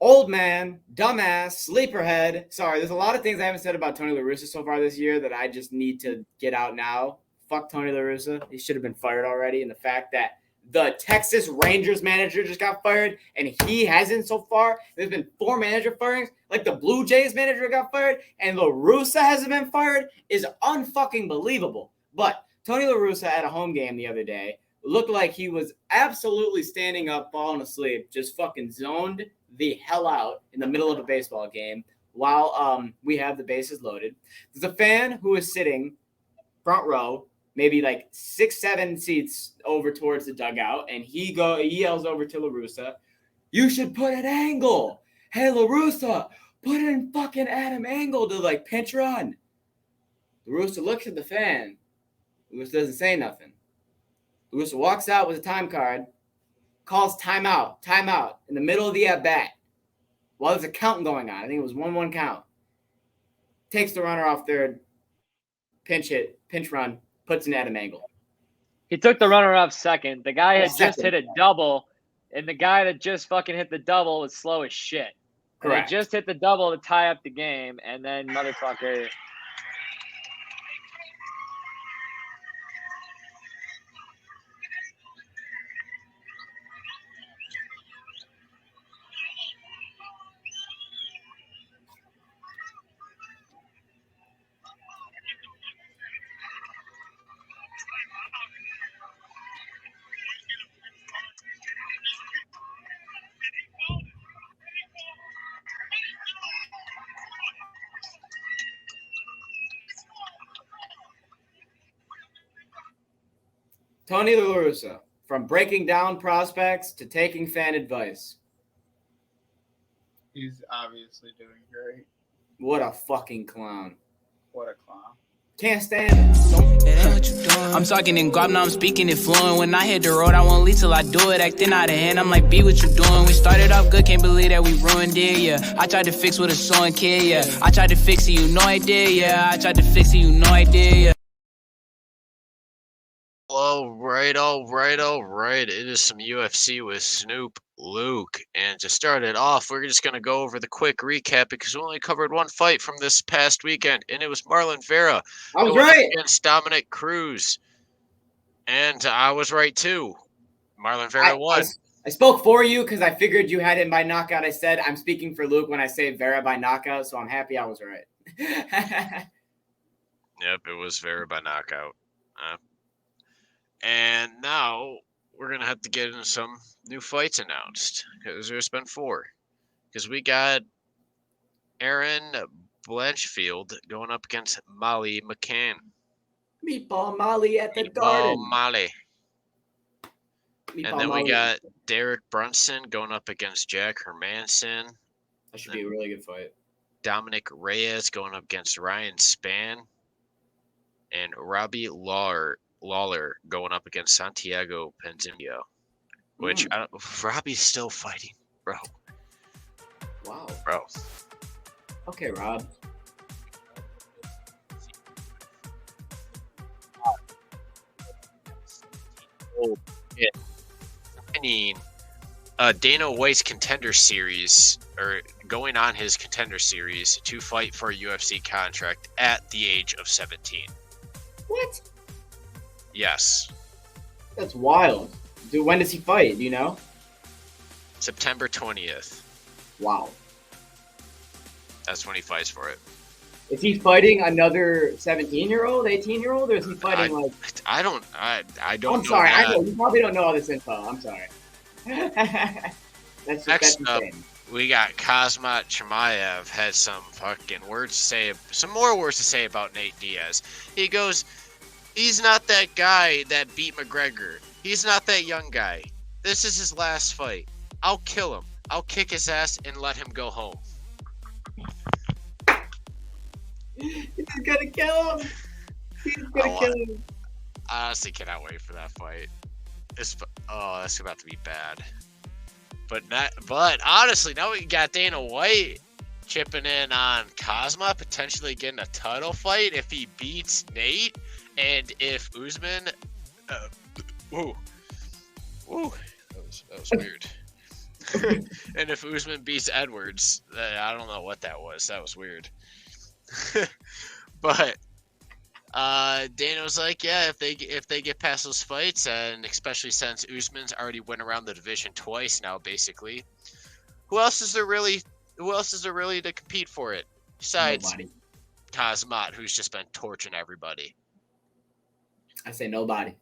old man, dumbass, sleeperhead. Sorry, there's a lot of things I haven't said about Tony La Russa so far this year that I just need to get out now. Fuck Tony La Russa. He should have been fired already. And the fact that the Texas Rangers manager just got fired, and he hasn't so far. There's been 4 manager firings. Like the Blue Jays manager got fired, and La Russa hasn't been fired, is unfucking believable. But Tony La Russa at a home game the other day looked like he was absolutely standing up, falling asleep, just fucking zoned the hell out in the middle of a baseball game while we have the bases loaded. There's a fan who is sitting front row, maybe like 6-7 seats over towards the dugout, and he yells over to La Russa, "You should put an angle. Hey, La Russa, put in fucking Adam Angle to like pinch run." La Russa looks at the fan. La Russa doesn't say nothing. La Russa walks out with a time card, calls timeout in the middle of the at-bat while there's a count going on. I think it was 1-1 count. Takes the runner off third, pinch run, puts in Adam Angle. He took the runner off second. The guy had just hit a double, and the guy that just fucking hit the double was slow as shit. Correct. He just hit the double to tie up the game, and then motherfucker. Tony La Russa, from breaking down prospects to taking fan advice. He's obviously doing great. What a fucking clown. What a clown. Can't stand it. I'm talking in guap, now I'm speaking it fluent. When I hit the road, I won't leave till I do it. Acting out of hand, I'm like, be what you doing. We started off good, can't believe that we ruined it, yeah. I tried to fix with a sewing kid, yeah. I tried to fix it, you know I did, yeah. I tried to fix it, you know I did, yeah. All right. It is some UFC with Snoop, Luke. And to start it off, we're just going to go over the quick recap because we only covered one fight from this past weekend, and it was Marlon Vera. I was right. Against Dominic Cruz. And I was right, too. Marlon Vera won. I spoke for you because I figured you had him by knockout. I said I'm speaking for Luke when I say Vera by knockout, so I'm happy I was right. Yep, it was Vera by knockout. And now we're going to have to get into some new fights announced because there's been 4. Because we got Aaron Blanchfield going up against Molly McCann. Meatball Molly at the Garden. Molly. Meatball And then Molly. we got Derek Brunson going up against Jack Hermanson. That should be a really good fight. Dominic Reyes going up against Ryan Spann. And Robbie Lawler going up against Santiago Penzimio, which Robbie's still fighting, bro. Wow. Bro. Okay, Rob. Dana White's contender series, or going on his contender series to fight for a UFC contract at the age of 17. What? Yes. That's wild. Dude, when does he fight? Do you know? September 20th. Wow. That's when he fights for it. Is he fighting another 17-year-old, 18-year-old, or is he fighting I don't know. I'm sorry. That. I know you probably don't know all this info. I'm sorry. that's Next up, insane. we got Kazmat Chimaev had some more words to say about Nate Diaz. He goes, he's not that guy that beat McGregor. He's not that young guy. This is his last fight. I'll kill him. I'll kick his ass and let him go home. He's gonna kill him. He's gonna kill him. I honestly cannot wait for that fight. That's about to be bad. But honestly, now we got Dana White chipping in on Cosma, potentially getting a title fight if he beats Nate, and if Usman, that was weird. And if Usman beats Edwards, I don't know what that was. That was weird. But Dana was like, yeah, if they get past those fights, and especially since Usman's already went around the division twice now, basically, who else is there really to compete for it besides Nobody. Kazmat, who's just been torching everybody? I say nobody.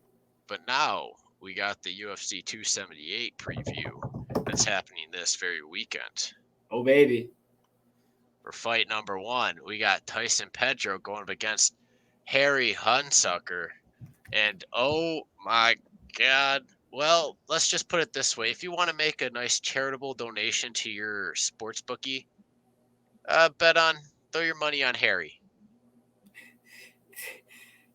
But now we got the UFC 278 preview that's happening this very weekend. Oh baby. For fight number 1, we got Tyson Pedro going up against Harry Hunsucker. And oh my God. Well, let's just put it this way. If you want to make a nice charitable donation to your sports bookie, throw your money on Harry.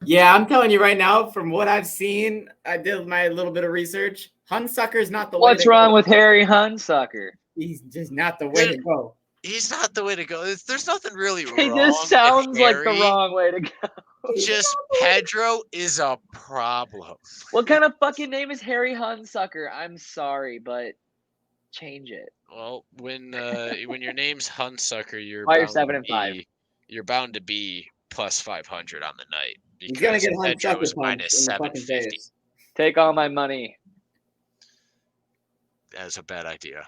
Yeah, I'm telling you right now, from what I've seen, I did my little bit of research. Hunsucker's not the way to go. What's wrong with Harry Hunsucker? He's just not the way to go. He's not the way to go. There's nothing really wrong. He just sounds like the wrong way to go. Just Pedro is a problem. What kind of fucking name is Harry Hunsucker? I'm sorry, but change it. Well, when your name's Hunsucker, you're Why you're bound 7-5? You're bound to be plus 500 on the night. He's gonna get Pedro is Hunsucker minus punched in the fucking 750. face. Take all my money. That's a bad idea.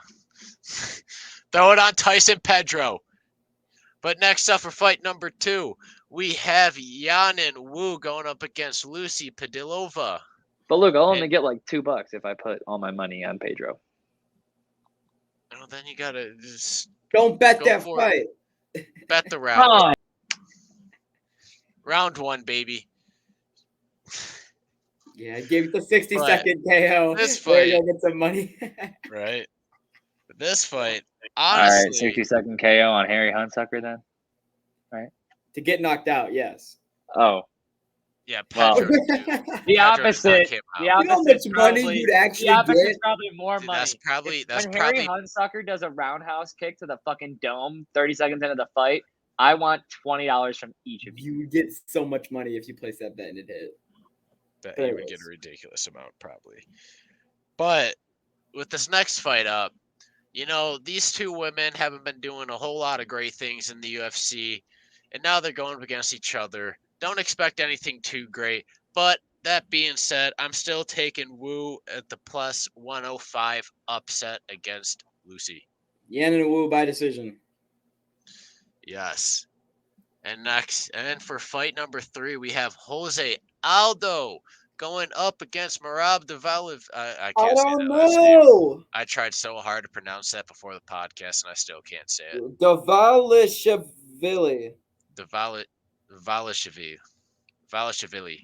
Throw it on Tyson Pedro. But next up for fight number 2, we have Yanin Wu going up against Lucy Padilova. But look, I'll only get like $2 if I put all my money on Pedro. Well, then you gotta just don't bet go that for fight. It. Bet the round. Oh. Round 1, baby. Yeah, I gave it the 60-second KO. This There you fight, go, get some money. right? But this fight, honestly, All right, 60-second KO on Harry Hunsucker then. Right. To get knocked out, yes. Oh. Yeah, Well, Pedro. the opposite. The You know how opposite much money probably, you'd actually the opposite get? is probably more Dude, money. That's When probably Harry Hunsucker does a roundhouse kick to the fucking dome 30 seconds into the fight, I want $20 from each of you. You would get so much money if you place that bet and it hit. that he would get a ridiculous amount probably. But with this next fight up, you know, these two women haven't been doing a whole lot of great things in the UFC, and now they're going up against each other. Don't expect anything too great, but that being said, I'm still taking Wu at the plus 105 upset against Lucy. Yanin Wu by decision. Yes. And for fight number 3, we have Jose Aldo going up against Merab Devalev. I can't say that last name. I tried so hard to pronounce that before the podcast, and I still can't say it. Davalishvili. Valishvili.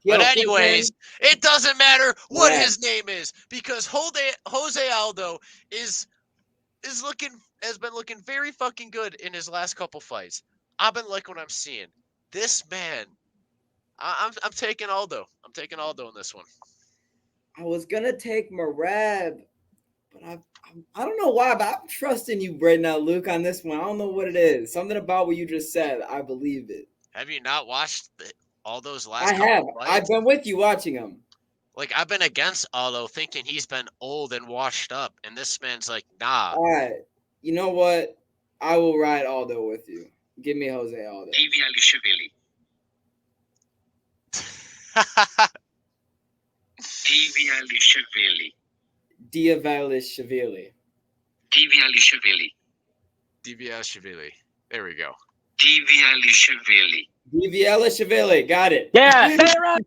But anyways, it doesn't matter what his name is, because Jose Aldo has been looking very fucking good in his last couple fights. I've been liking what I'm seeing. This man, I'm taking Aldo. I'm taking Aldo in this one. I was gonna take Merab, but I don't know why, but I'm trusting you right now, Luke, on this one. I don't know what it is. Something about what you just said. I believe it. Have you not watched Aldo's last? I have. I've been with you watching him. Like, I've been against Aldo, thinking he's been old and washed up, and this man's like, nah. All right. You know what? I will ride Aldo with you. Give me Jose Aldo. Diavalishvili. Diviashvili. There we go. Diviashvili. Got it. Yeah. Say it right.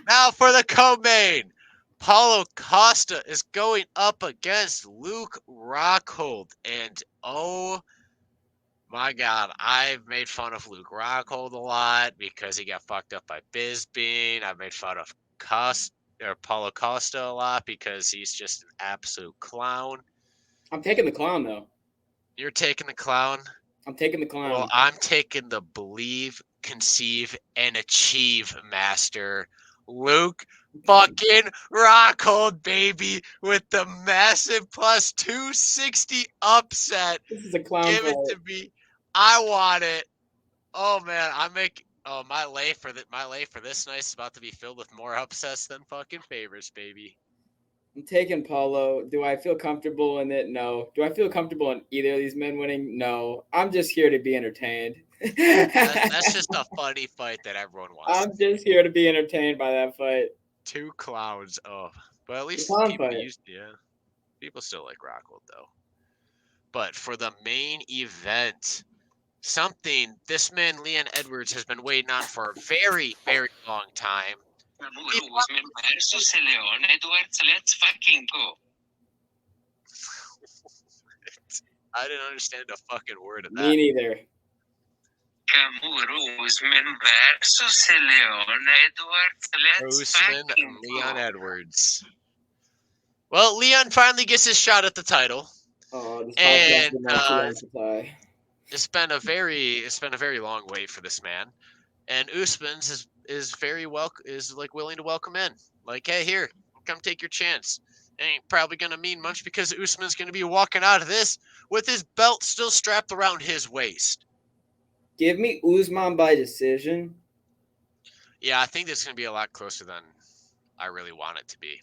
Now for the co-main. Paulo Costa is going up against Luke Rockhold. And oh my God, I've made fun of Luke Rockhold a lot because he got fucked up by Bisbee. I've made fun of Paulo Costa a lot because he's just an absolute clown. I'm taking the clown, though. You're taking the clown? I'm taking the clown. Well, I'm taking the believe, conceive, and achieve master, Luke fucking Rockhold, baby, with the massive plus 260 upset. This is a clown Give fight. it to me. I want it. Oh man, my lay for this night is about to be filled with more upsets than fucking favorites, baby. I'm taking Paulo. Do I feel comfortable in it? No. Do I feel comfortable in either of these men winning? No. I'm just here to be entertained. That's just a funny fight that everyone wants. I'm just here to be entertained by that fight. Two clowns. Oh, but at least people still like Rockhold though. But for the main event, something this man Leon Edwards has been waiting on for a very, very long time. Versus Leon Edwards, let's fucking go. I didn't understand a fucking word of that. Me neither. Cameron Usman versus Leon Edwards, let's fucking Leon go. Edwards. Well, Leon finally gets his shot at the title. Oh, this And it's been a very long wait for this man. And Usman's is willing to welcome in. Like, hey, here, come take your chance. Ain't probably gonna mean much because Usman's gonna be walking out of this with his belt still strapped around his waist. Give me Usman by decision. Yeah, I think this is gonna be a lot closer than I really want it to be.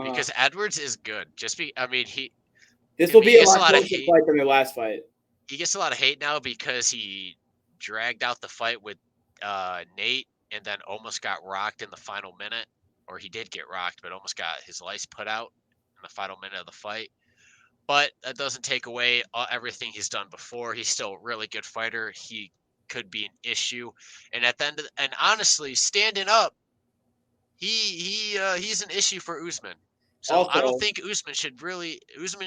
Because Edwards is good. This will be a lot closer fight than the last fight. He gets a lot of hate now because he dragged out the fight with Nate and then almost got rocked in the final minute. Or he did get rocked, but almost got his lights put out in the final minute of the fight. But that doesn't take away everything he's done before. He's still a really good fighter. He could be an issue. And at the end and honestly, standing up, he's an issue for Usman. So Also, I don't think Usman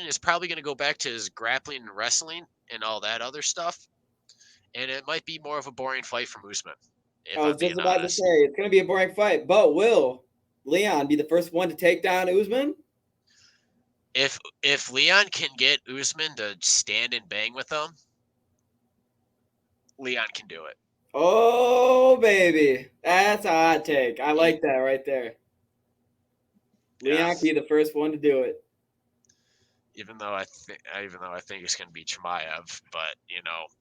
is probably going to go back to his grappling and wrestling and all that other stuff. And it might be more of a boring fight from Usman. I was just about to say, it's going to be a boring fight. But will Leon be the first one to take down Usman? If Leon can get Usman to stand and bang with him, Leon can do it. Oh, baby. That's a hot take. I like that right there. Leon can be the first one to do it. Even though I think it's going to be Chimaev, but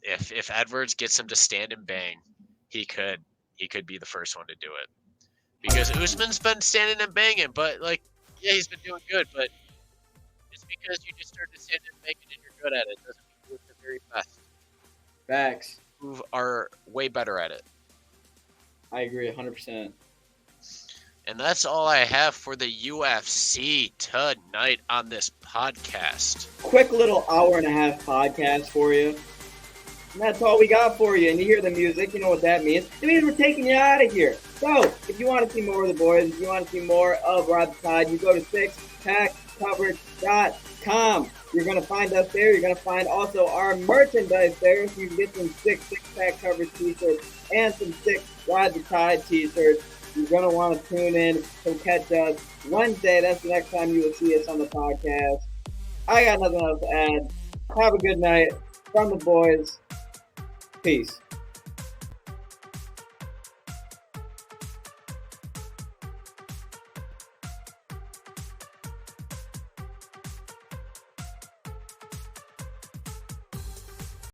if Edwards gets him to stand and bang, he could be the first one to do it. Because Usman's been standing and banging, but he's been doing good, but just because you just started standing and banging and you're good at it doesn't mean you're the very best. Facts. Who are way better at it. I agree 100%. And that's all I have for the UFC tonight on this podcast. Quick little hour-and-a-half podcast for you. And that's all we got for you. And you hear the music, you know what that means. It means we're taking you out of here. So, if you want to see more of the boys, if you want to see more of Rod the Tide, you go to sixpackcoverage.com. You're going to find us there. You're going to find also our merchandise there. So you can get some six-pack coverage t-shirts and some 6 Rod the Tide t-shirts. You're going to want to tune in to catch us Wednesday. That's the next time you will see us on the podcast. I got nothing else to add. Have a good night from the boys. Peace.